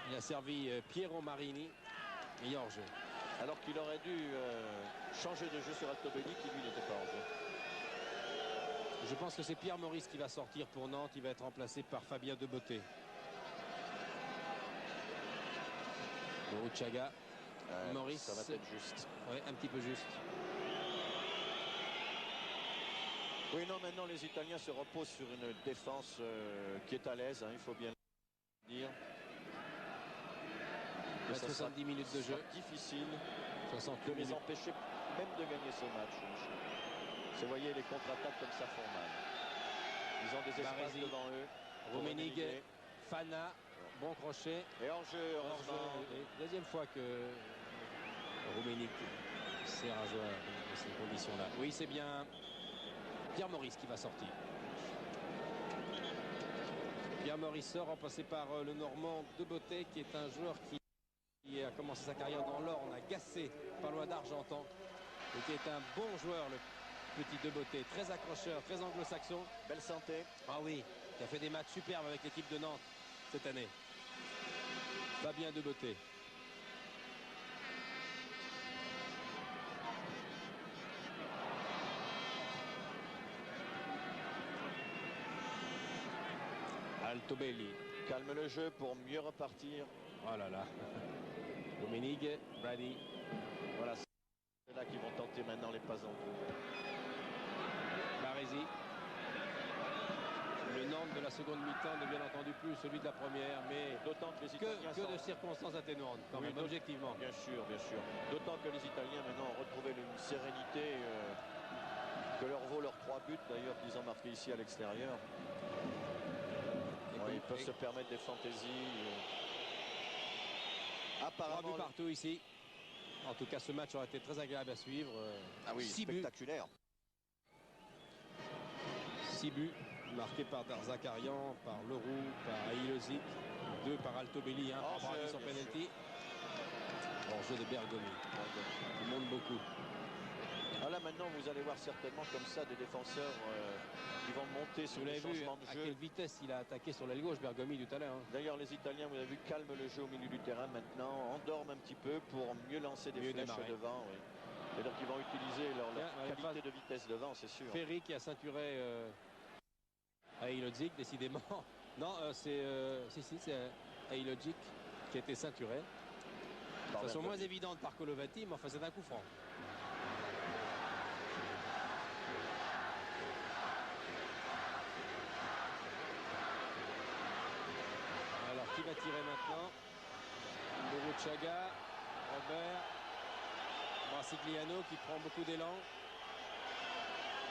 Il a servi Piero Marini. Et il est hors jeu. Alors qu'il aurait dû changer de jeu sur Altobelli qui lui n'était pas en jeu. Je pense que c'est Pierre Maurice qui va sortir pour Nantes. Il va être remplacé par Fabien Deboté. Boruchaga. Maurice. Ça va être juste. Oui, un petit peu juste. Oui, non, maintenant les Italiens se reposent sur une défense qui est à l'aise, hein, il faut bien le dire. Il reste 70 minutes de jeu. Difficile 60 de les minutes. empêcher même de gagner ce match. Vous voyez, les contre-attaques comme ça font mal. Ils ont des espaces Baresi, devant eux. Rummenigge, Fana, bon crochet. Et hors jeu, Hors heureusement. jeu. Deuxième fois que Rummenigge sert un joueur dans ces conditions-là. Oui, c'est bien Pierre Maurice qui va sortir. Pierre Maurice sort, remplacé par le Normand Deboté, qui est un joueur qui a commencé sa carrière dans l'Orne, a Gassé, pas loin d'Argentan, et qui est un bon joueur, le petit Deboté, très accrocheur, très anglo-saxon. Belle santé. Ah oui, qui a fait des matchs superbes avec l'équipe de Nantes cette année. Fabien Deboté. Altobelli. Calme le jeu pour mieux repartir. Oh là là. Rummenigge, Brady. Voilà, c'est là qu'ils vont tenter maintenant les passes en cours. Baresi. Le Nantes de la seconde mi-temps n'est bien entendu plus celui de la première, mais D'autant que les Italiens que sont... de circonstances atténuantes, quand Oui, même, objectivement. Bien sûr, bien sûr. D'autant que les Italiens maintenant ont retrouvé une sérénité que leur vaut leurs 3 buts d'ailleurs qu'ils ont marqué ici à l'extérieur. Ouais, ils peuvent se permettre des fantaisies. 3 Apparemment, buts partout ici. En tout cas, ce match aurait été très agréable à suivre. ah oui, 6 buts. spectaculaire. 6 buts marqués par Darzakarian, par Leroux, par Ailozic, 2 par Altobelli, 1 par Hors-jeu, Brady sur bien penalty. Hors-jeu de Bergomi. Il monte beaucoup. Ah, là maintenant vous allez voir certainement comme ça des défenseurs qui vont monter sur Vous les l'avez vu changements de à jeu. quelle vitesse il a attaqué sur l'aile gauche, Bergomi, tout à l'heure. Hein. D'ailleurs les Italiens, vous avez vu, calment le jeu au milieu du terrain maintenant, endorment un petit peu pour mieux lancer des Mieux flèches démarrer. devant. Oui. Et donc ils vont utiliser leur Tiens, qualité phase- de vitesse devant, c'est sûr. Ferry qui a ceinturé Ailodzic, décidément. Non, c'est Ailodzic qui a été ceinturé. De Par façon moins Bergomi. évidente par Colovati, mais enfin c'est un coup franc. Alors qui va tirer maintenant? Boruchaga, Robert, Brasigliano qui prend beaucoup d'élan.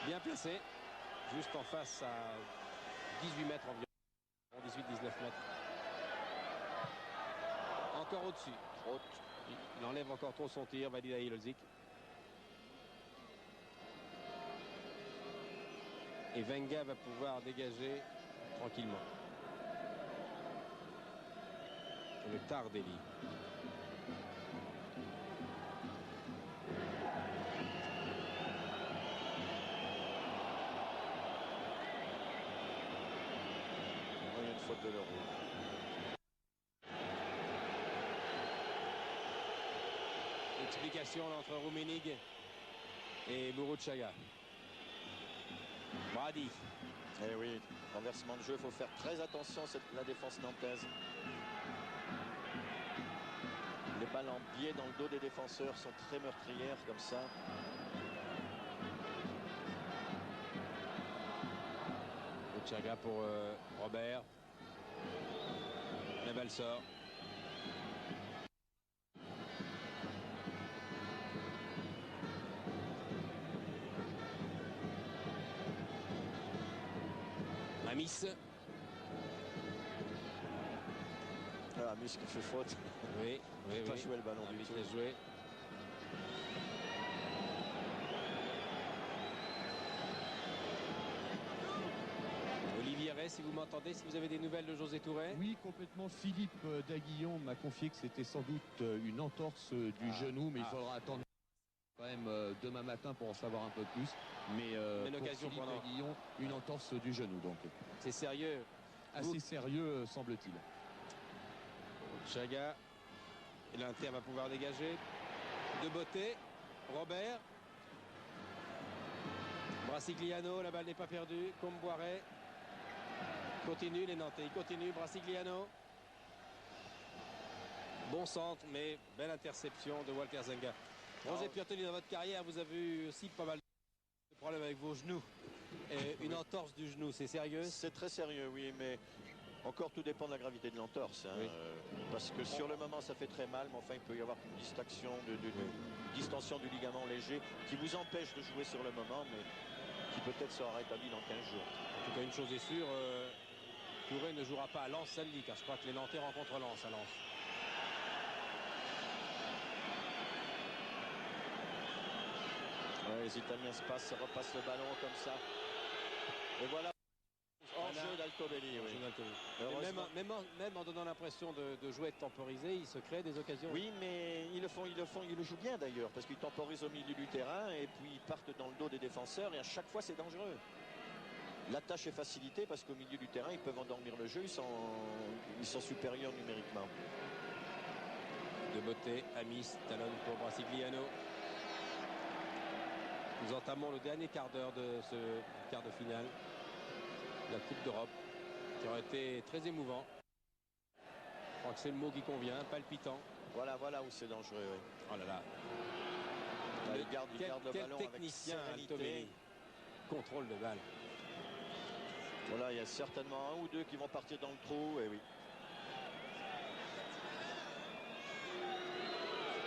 Bien placé, juste en face à 18 mètres environ, 18-19 mètres. Encore au-dessus. Haute. Il enlève encore trop son tir, valide à Ailodzic. Et Venga va pouvoir dégager tranquillement. Le Tardelli. Il y a une faute de l'Euro. Explication entre Rummenigge et Boruchaga. Brady. Eh oui, renversement de jeu, il faut faire très attention la défense nantaise. Les balles en biais dans le dos des défenseurs sont très meurtrières comme ça. Boruchaga pour Robert. La balle sort. Amis. Ah, Amis qui fait faute. Oui, oui, Pas oui. joué le ballon du Arbitre tout. a joué. Olivier Touré, si vous m'entendez, si vous avez des nouvelles de José Touré. Oui, complètement. Philippe Daguillon m'a confié que c'était sans doute une entorse du genou, mais il faudra attendre quand même demain matin pour en savoir un peu plus. Mais pour Philippe Daguillon, une entorse du genou. Donc c'est sérieux. Assez sérieux, semble-t-il. Chaga, l'Inter va pouvoir dégager. De beauté, Robert. Brasigliano, la balle n'est pas perdue. Comboiré continue, les Nantais, il continue. Brasigliano. Bon centre, mais belle interception de Walter Zenga. Roger Piantoni, dans votre carrière, vous avez eu aussi pas mal de problèmes avec vos genoux. Et une entorse du genou, c'est sérieux? C'est très sérieux, oui, mais encore tout dépend de la gravité de l'entorse. Hein, oui. Parce que sur le moment, ça fait très mal, mais enfin, il peut y avoir une distension, distension du ligament léger qui vous empêche de jouer sur le moment, mais qui peut-être sera rétabli dans 15 jours. En tout cas, une chose est sûre, Touré ne jouera pas à Lens samedi, car je crois que les Nantais rencontrent Lens à Lens. Ouais, les Italiens repassent le ballon comme ça. Et voilà. Hors-jeu d'Altobelli. Oui. Même en donnant l'impression de jouer de temporiser, il se crée des occasions. Oui, mais ils le jouent bien d'ailleurs, parce qu'ils temporisent au milieu du terrain et puis ils partent dans le dos des défenseurs et à chaque fois c'est dangereux. La tâche est facilitée parce qu'au milieu du terrain, ils peuvent endormir le jeu, ils sont supérieurs numériquement. De beauté, Amis, talonne pour Brasigliano. Nous entamons le dernier quart d'heure de ce quart de finale. La Coupe d'Europe, qui aurait été très émouvant. Je crois que c'est le mot qui convient, palpitant. Voilà où c'est dangereux. Oui. Oh là là. Il garde le ballon technicien, avec sérénité. Contrôle de balle. Voilà, il y a certainement un ou deux qui vont partir dans le trou, et oui.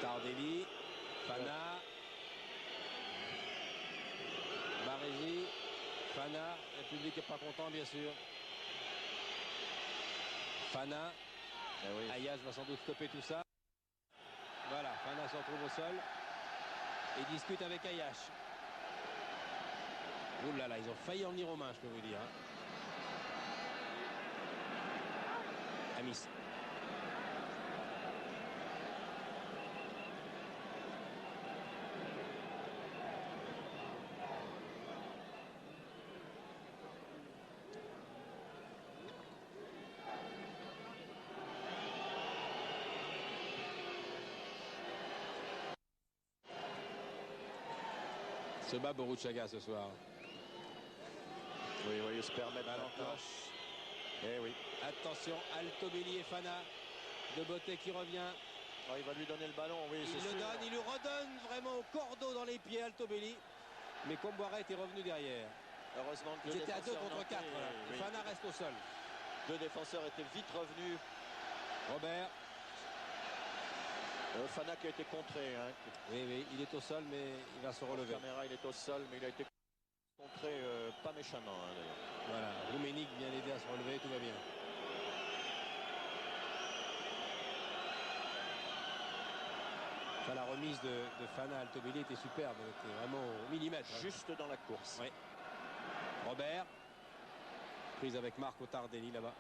Tardelli, Fana, Baresi, Fana, le public n'est pas content bien sûr. Fana, Ayash va sans doute stopper tout ça. Voilà, Fana se retrouve au sol et discute avec Ayash. Ouh là là, ils ont failli en venir aux mains, je peux vous dire. Amis. Se bat Borruchaga ce soir. Oui, il se permet la cloche. Eh oui. Attention, Altobelli et Fana. De beauté qui revient. Oh, il va lui donner le ballon, oui. Il lui redonne vraiment au cordeau dans les pieds, Altobelli. Mais Comboiré était revenu derrière. Heureusement que ils étaient à 2 contre 4. Voilà. Oui. Fana reste au sol. Deux défenseurs étaient vite revenus. Robert. Fana qui a été contré. Hein. Oui, il est au sol, mais il va se relever. Caméra, il est au sol, mais il a été contré pas méchamment. Hein, d'ailleurs. Voilà, Rummenigge vient l'aider à se relever, tout va bien. Enfin, la remise de Fana à Altobelli était superbe, elle était vraiment au millimètre. Juste dans la course. Oui. Robert, prise avec Marco Tardelli là-bas.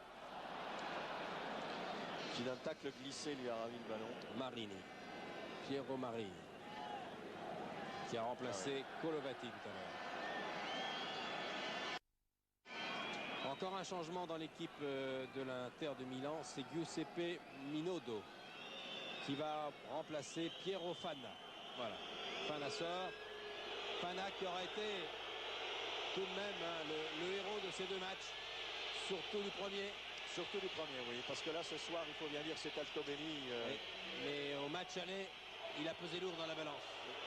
Qui d'un tacle glissé lui a ravi le ballon. Marini, Piero Marini, qui a remplacé Colovati tout à l'heure. Encore un changement dans l'équipe de l'Inter de Milan, c'est Giuseppe Minodo qui va remplacer Piero Fana. Voilà, Fana sort. Fana qui aura été tout de même le héros de ces deux matchs, surtout du premier. Surtout du premier, oui, parce que là ce soir il faut bien dire c'est Altobelli. Oui. Mais au match aller, il a pesé lourd dans la balance.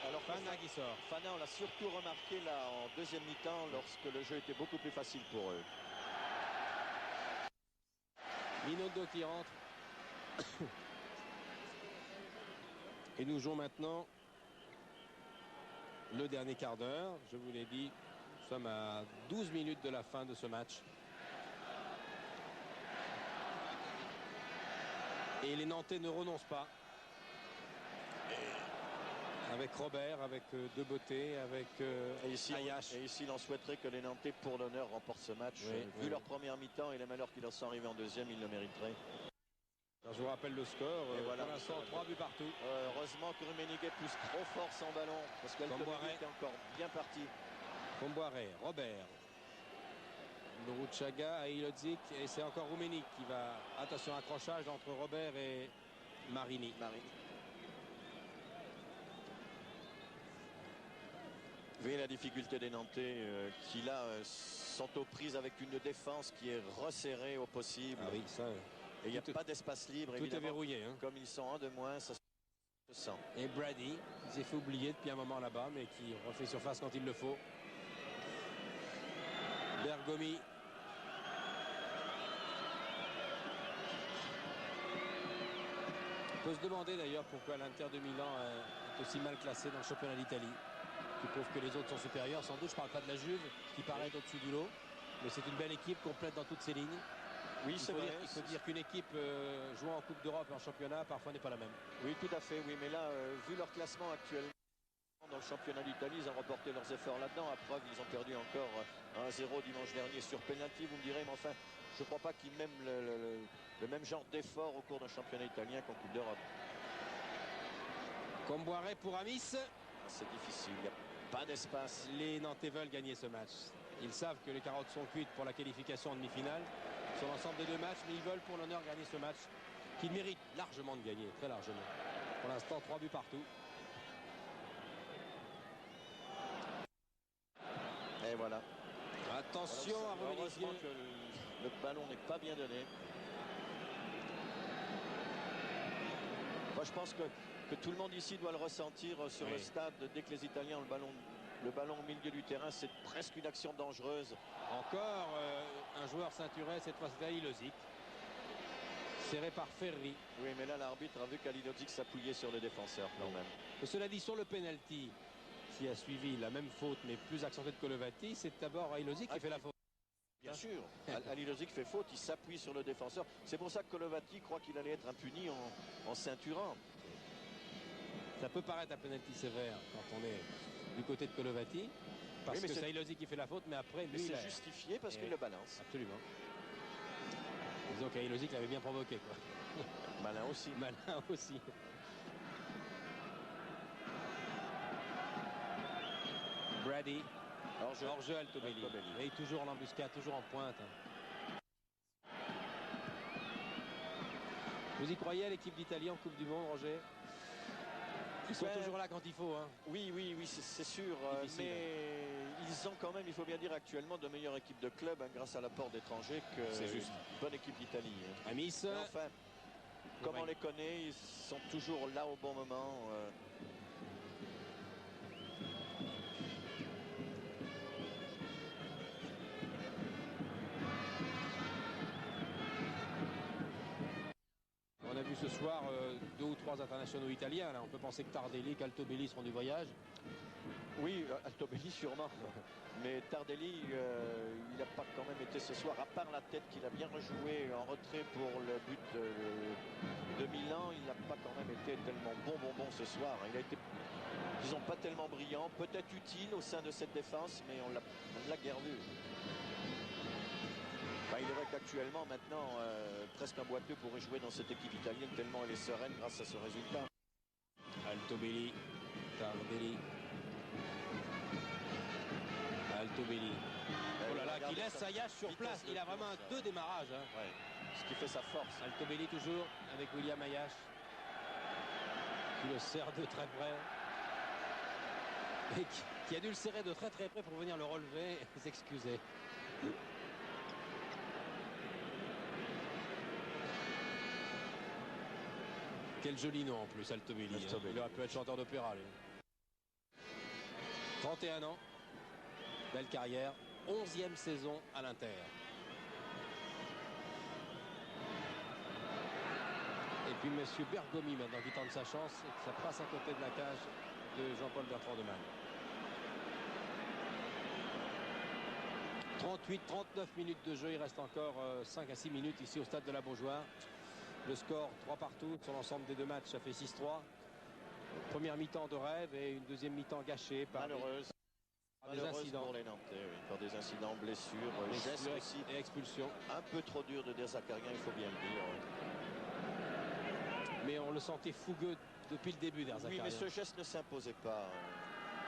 Alors Fana qui sort. Fana, on l'a surtout remarqué là en deuxième mi-temps lorsque le jeu était beaucoup plus facile pour eux. Minodo qui rentre. Et nous jouons maintenant le dernier quart d'heure. Je vous l'ai dit, nous sommes à 12 minutes de la fin de ce match. Et les Nantais ne renoncent pas. Avec Robert, avec De Beauté, avec Ayash. Et ici, il en souhaiterait que les Nantais, pour l'honneur, remportent ce match. Vu leur première mi-temps et les malheurs qui leur sont arrivés en deuxième, ils le mériteraient. Alors, je vous rappelle le score. Voilà, pour l'instant, 3 buts partout. Heureusement que Rummenigge pousse trop fort son ballon, parce qu'Altovelli était encore bien parti. Comboiré, Robert, Norouchaga, Aïlodzik, et c'est encore Rummenigge qui va. Attention, accrochage entre Robert et Marini. Vous voyez la difficulté des Nantais qui là sont aux prises avec une défense qui est resserrée au possible. Ah oui, ça. Et il n'y a pas d'espace libre. Tout est verrouillé. Hein. Comme ils sont un de moins, ça se sent. Et Brady, qui s'est fait oublier depuis un moment là-bas, mais qui refait surface quand il le faut. Bergomi. On peut se demander d'ailleurs pourquoi l'Inter de Milan est aussi mal classé dans le championnat d'Italie. Qui prouve que les autres sont supérieurs. Sans doute, je ne parle pas de la Juve, qui paraît au-dessus du lot. Mais c'est une belle équipe complète dans toutes ses lignes. Oui, c'est vrai. Il faut dire qu'une équipe jouant en Coupe d'Europe et en championnat, parfois n'est pas la même. Oui, tout à fait. Oui, mais là, vu leur classement actuellement dans le championnat d'Italie, ils ont reporté leurs efforts là-dedans. À preuve, ils ont perdu encore 1-0 dimanche dernier sur penalty. Vous me direz, mais enfin, je ne crois pas qu'ils mènent le même genre d'effort au cours d'un championnat italien qu'en Coupe d'Europe. Comboiré pour Amis. C'est difficile. Il n'y a pas d'espace. Les Nantais veulent gagner ce match. Ils savent que les carottes sont cuites pour la qualification en demi-finale sur l'ensemble des deux matchs, mais ils veulent pour l'honneur gagner ce match qu'ils méritent largement de gagner, très largement. Pour l'instant, 3 buts partout. Et voilà. Attention à Rummenigge. Heureusement que le ballon n'est pas bien donné. Moi, je pense que tout le monde ici doit le ressentir sur le stade. Dès que les Italiens ont le ballon au milieu du terrain, c'est presque une action dangereuse. Encore un joueur ceinturé, cette fois c'est Aïlodzik. Serré par Ferri. Oui, mais là l'arbitre a vu qu'Aïlodzik s'appuyait sur le défenseur quand même. Et cela dit, sur le penalty qui a suivi la même faute mais plus accentuée de Kolovati, c'est d'abord Aïlodzik qui fait la faute. Bien sûr, Aïlodzik fait faute, il s'appuie sur le défenseur. C'est pour ça que Kolovati croit qu'il allait être impuni en ceinturant. Ça peut paraître un penalty sévère quand on est du côté de Kolovati, parce que c'est Aïlodzik qui fait la faute, mais après lui c'est justifié parce qu'il le balance. Absolument. Disons qu'Aïlodzik l'avait bien provoqué, quoi. Malin aussi. Malin aussi. Brady. Hors-jeu Altobelli. Et toujours en embuscade, toujours en pointe. Vous y croyez à l'équipe d'Italie en Coupe du Monde, Roger? Ils sont toujours là quand il faut. Hein. Oui, c'est sûr. Mais ils ont quand même, il faut bien dire, actuellement de meilleures équipes de club grâce à l'apport d'étrangers que c'est juste. Une bonne équipe d'Italie. Hein. Amis. Mais enfin, comme on les connaît, ils sont toujours là au bon moment. On a vu ce soir 2 ou 3 internationaux italiens. Là. On peut penser que Tardelli, qu'Altobelli seront du voyage. Oui, Altobelli sûrement. Mais Tardelli, il n'a pas quand même été ce soir, à part la tête qu'il a bien rejoué en retrait pour le but de Milan, il n'a pas quand même été tellement bon ce soir. Il a été, disons, pas tellement brillant, peut-être utile au sein de cette défense, mais on ne l'a guère vu. Enfin, il est vrai qu'actuellement, maintenant, presque un boiteux pourrait jouer dans cette équipe italienne tellement elle est sereine grâce à ce résultat. Altobelli, Tardelli. Altobelli. Oh là là, qui laisse Ayash sur place. Il a vraiment deux démarrages. Hein. Ouais. Ce qui fait sa force. Altobelli toujours avec William Ayash. Qui le serre de très près. Et qui a dû le serrer de très près pour venir le relever et s'excuser. Quel joli nom en plus, Altobelli. Hein. Il aurait pu être chanteur d'opéra. 31 ans. Belle carrière. 11e saison à l'Inter. Et puis monsieur Bergomi maintenant qui tente sa chance. Ça passe à côté de la cage de Jean-Paul Bertrand de Man. 38-39 minutes de jeu. Il reste encore 5 à 6 minutes ici au stade de la Beaujoire. Le score 3 partout sur l'ensemble des deux matchs, ça fait 6-3. Première mi-temps de rêve et une deuxième mi-temps gâchée par des incidents. Pour les Nantais, oui, par des incidents, blessures, gestes aussi et expulsions. Un peu trop dur de dire Zakarian, il faut bien le dire. Oui. Mais on le sentait fougueux depuis le début Oui, d'Erzakarian. mais ce geste ne s'imposait pas.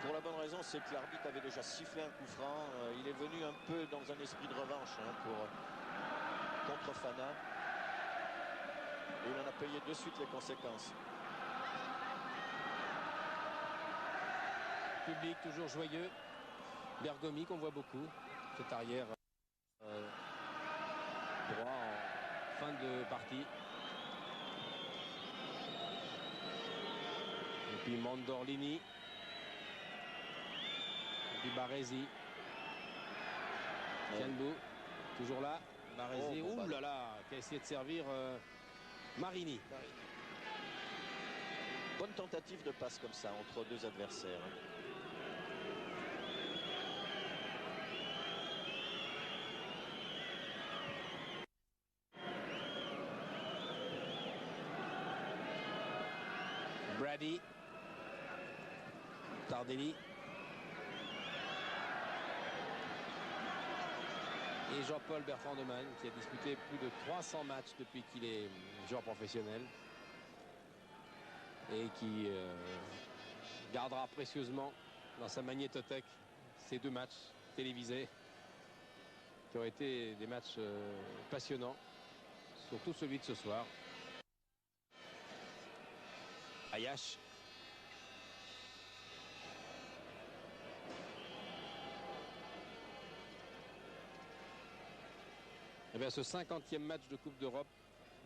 Pour la bonne raison, c'est que l'arbitre avait déjà sifflé un coup franc. Il est venu un peu dans un esprit de revanche contre Fana. Et il en a payé de suite les conséquences. Public toujours joyeux. Bergomi qu'on voit beaucoup. Cet arrière droit en fin de partie. Et puis Mandorlini. Et puis Baresi. Tianbou, toujours là. Baresi, ouh là là, qui a essayé de servir Marini. Bonne tentative de passe comme ça entre deux adversaires. Brady. Tardelli. Et Jean-Paul Bertrand-Demann qui a disputé plus de 300 matchs depuis qu'il est joueur professionnel et qui gardera précieusement dans sa magnétothèque ces 2 matchs télévisés qui ont été des matchs passionnants, surtout celui de ce soir. Ayash. Eh bien, ce 50e match de Coupe d'Europe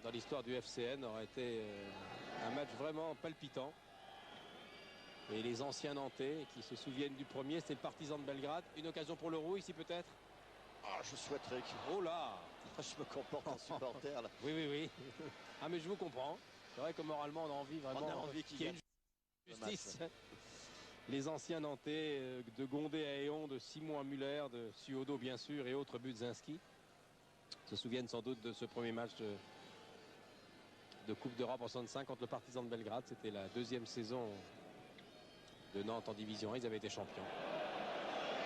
dans l'histoire du FCN aurait été un match vraiment palpitant. Et les anciens Nantais qui se souviennent du premier, c'est le Partizan de Belgrade. Une occasion pour le Roux ici peut-être. Ah, je souhaiterais que... Oh là, je me comporte en supporter là. Oui, oui, oui. Ah, mais je vous comprends. C'est vrai que moralement, on a envie vraiment qu'il y ait une justice. Les anciens Nantais de Gondé à Eon, de Simon à Muller, de Suodo bien sûr et autres Budzinski se souviennent sans doute de ce premier match de Coupe d'Europe en 65 contre le Partizan de Belgrade. C'était la 2e saison de Nantes en division 1. Ils avaient été champions.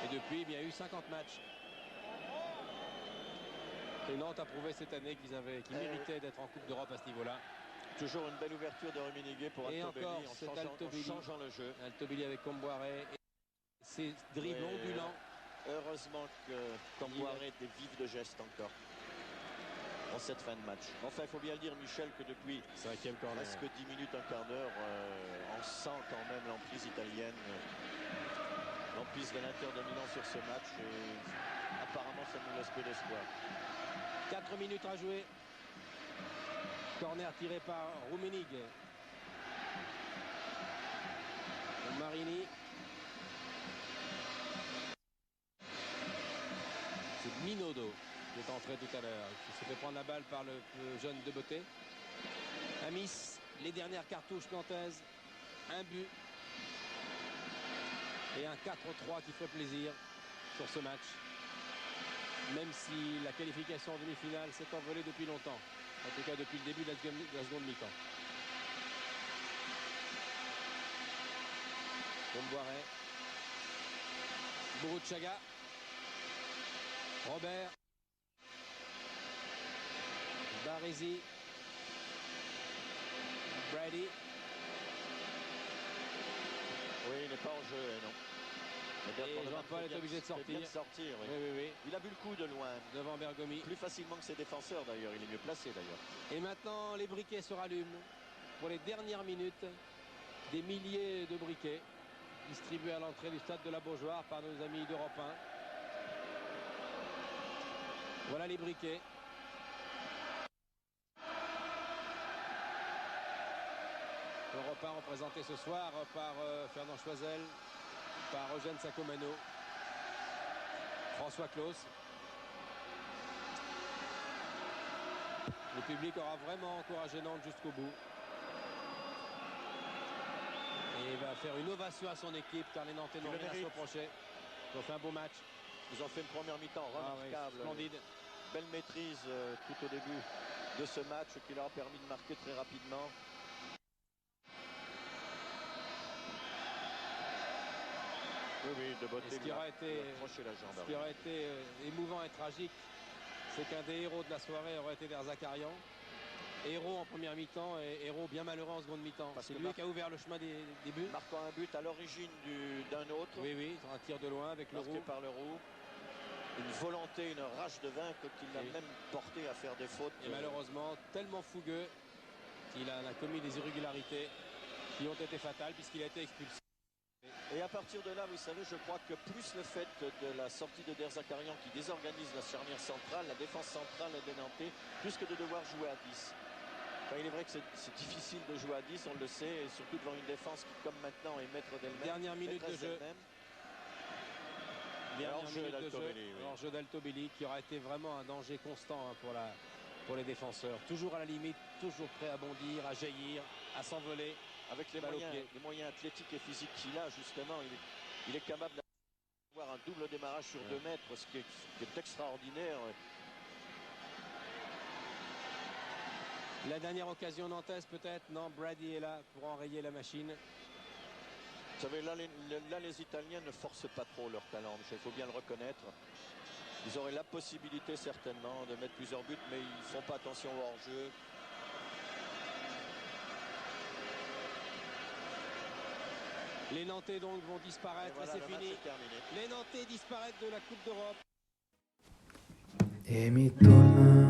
Et depuis, il y a eu 50 matchs. Et Nantes a prouvé cette année qu'ils méritaient d'être en Coupe d'Europe à ce niveau-là. Toujours une belle ouverture de Rummenigge pour Altobelli en changeant le jeu. Altobelli avec Comboiré. Ses dribbles ondulants. Heureusement que Comboiré était vif de geste encore en cette fin de match. Enfin, il faut bien le dire, Michel, que depuis presque 10 minutes, un quart d'heure, on sent quand même l'emprise italienne, l'emprise de l'Inter dominant sur ce match. Et apparemment, ça nous laisse peu d'espoir. 4 minutes à jouer. Corner tiré par Rummenigge. Marini. C'est Minodo qui est entré tout à l'heure, qui s'est fait prendre la balle par le jeune de Beauté. Amis, les dernières cartouches nantaises, un but et un 4-3 qui ferait plaisir sur ce match. Même si la qualification en demi-finale s'est envolée depuis longtemps, en tout cas depuis le début de la seconde mi-temps. Comboiré. Bourou-Tchaga. Robert. Baresi. Brady. Oui, il n'est pas en jeu, non. Et Jean-Paul est obligé de sortir. Oui. Oui. Il a bu le coup de loin. Devant Bergomi. Plus facilement que ses défenseurs d'ailleurs. Il est mieux placé d'ailleurs. Et maintenant, les briquets se rallument pour les dernières minutes. Des milliers de briquets distribués à l'entrée du stade de la Beaujoire par nos amis d'Europe 1. Voilà les briquets. Europe 1 représenté ce soir par Fernand Choisel, par Eugène Sacomano, François Claus. Le public aura vraiment encouragé Nantes jusqu'au bout. Et il va faire une ovation à son équipe car les Nantais n'ont rien à se reprocher. Ils ont fait un beau match. Ils ont fait une première mi-temps remarquable. Splendide. Belle maîtrise tout au début de ce match qui leur a permis de marquer très rapidement. Oui, de beauté. Ce qui aurait été émouvant et tragique, c'est qu'un des héros de la soirée aurait été Derzakarian. Héros en première mi-temps et héros bien malheureux en seconde mi-temps. C'est lui qui a ouvert le chemin des buts. Marquant un but à l'origine d'un autre. Oui, un tir de loin avec le Roux. Par le Roux. Une volonté, une rage de vaincre qui l'a même porté à faire des fautes. Et malheureusement, tellement fougueux qu'il a commis des irrégularités qui ont été fatales puisqu'il a été expulsé. Et à partir de là, vous savez, je crois que plus le fait de la sortie de Derzakarian qui désorganise la charnière centrale, la défense centrale des Nantais, plus que de devoir jouer à 10. Enfin, il est vrai que c'est difficile de jouer à 10, on le sait, et surtout devant une défense qui, comme maintenant, est maître d'elle-même. Dernière minute de jeu. Hors-jeu d'Altobelli qui aura été vraiment un danger constant pour les défenseurs. Toujours à la limite, toujours prêt à bondir, à jaillir, à s'envoler. Avec les moyens athlétiques et physiques qu'il a, justement, il est capable d'avoir un double démarrage sur 2 mètres, ce qui est extraordinaire. La dernière occasion nantaise peut-être. Non, Brady est là pour enrayer la machine. Vous savez, là, les Italiens ne forcent pas trop leur talent, il faut bien le reconnaître. Ils auraient la possibilité certainement de mettre plusieurs buts, mais ils ne font pas attention au hors-jeu. Les Nantais donc vont disparaître, voilà, et c'est fini. Les Nantais disparaissent de la Coupe d'Europe. E mi torna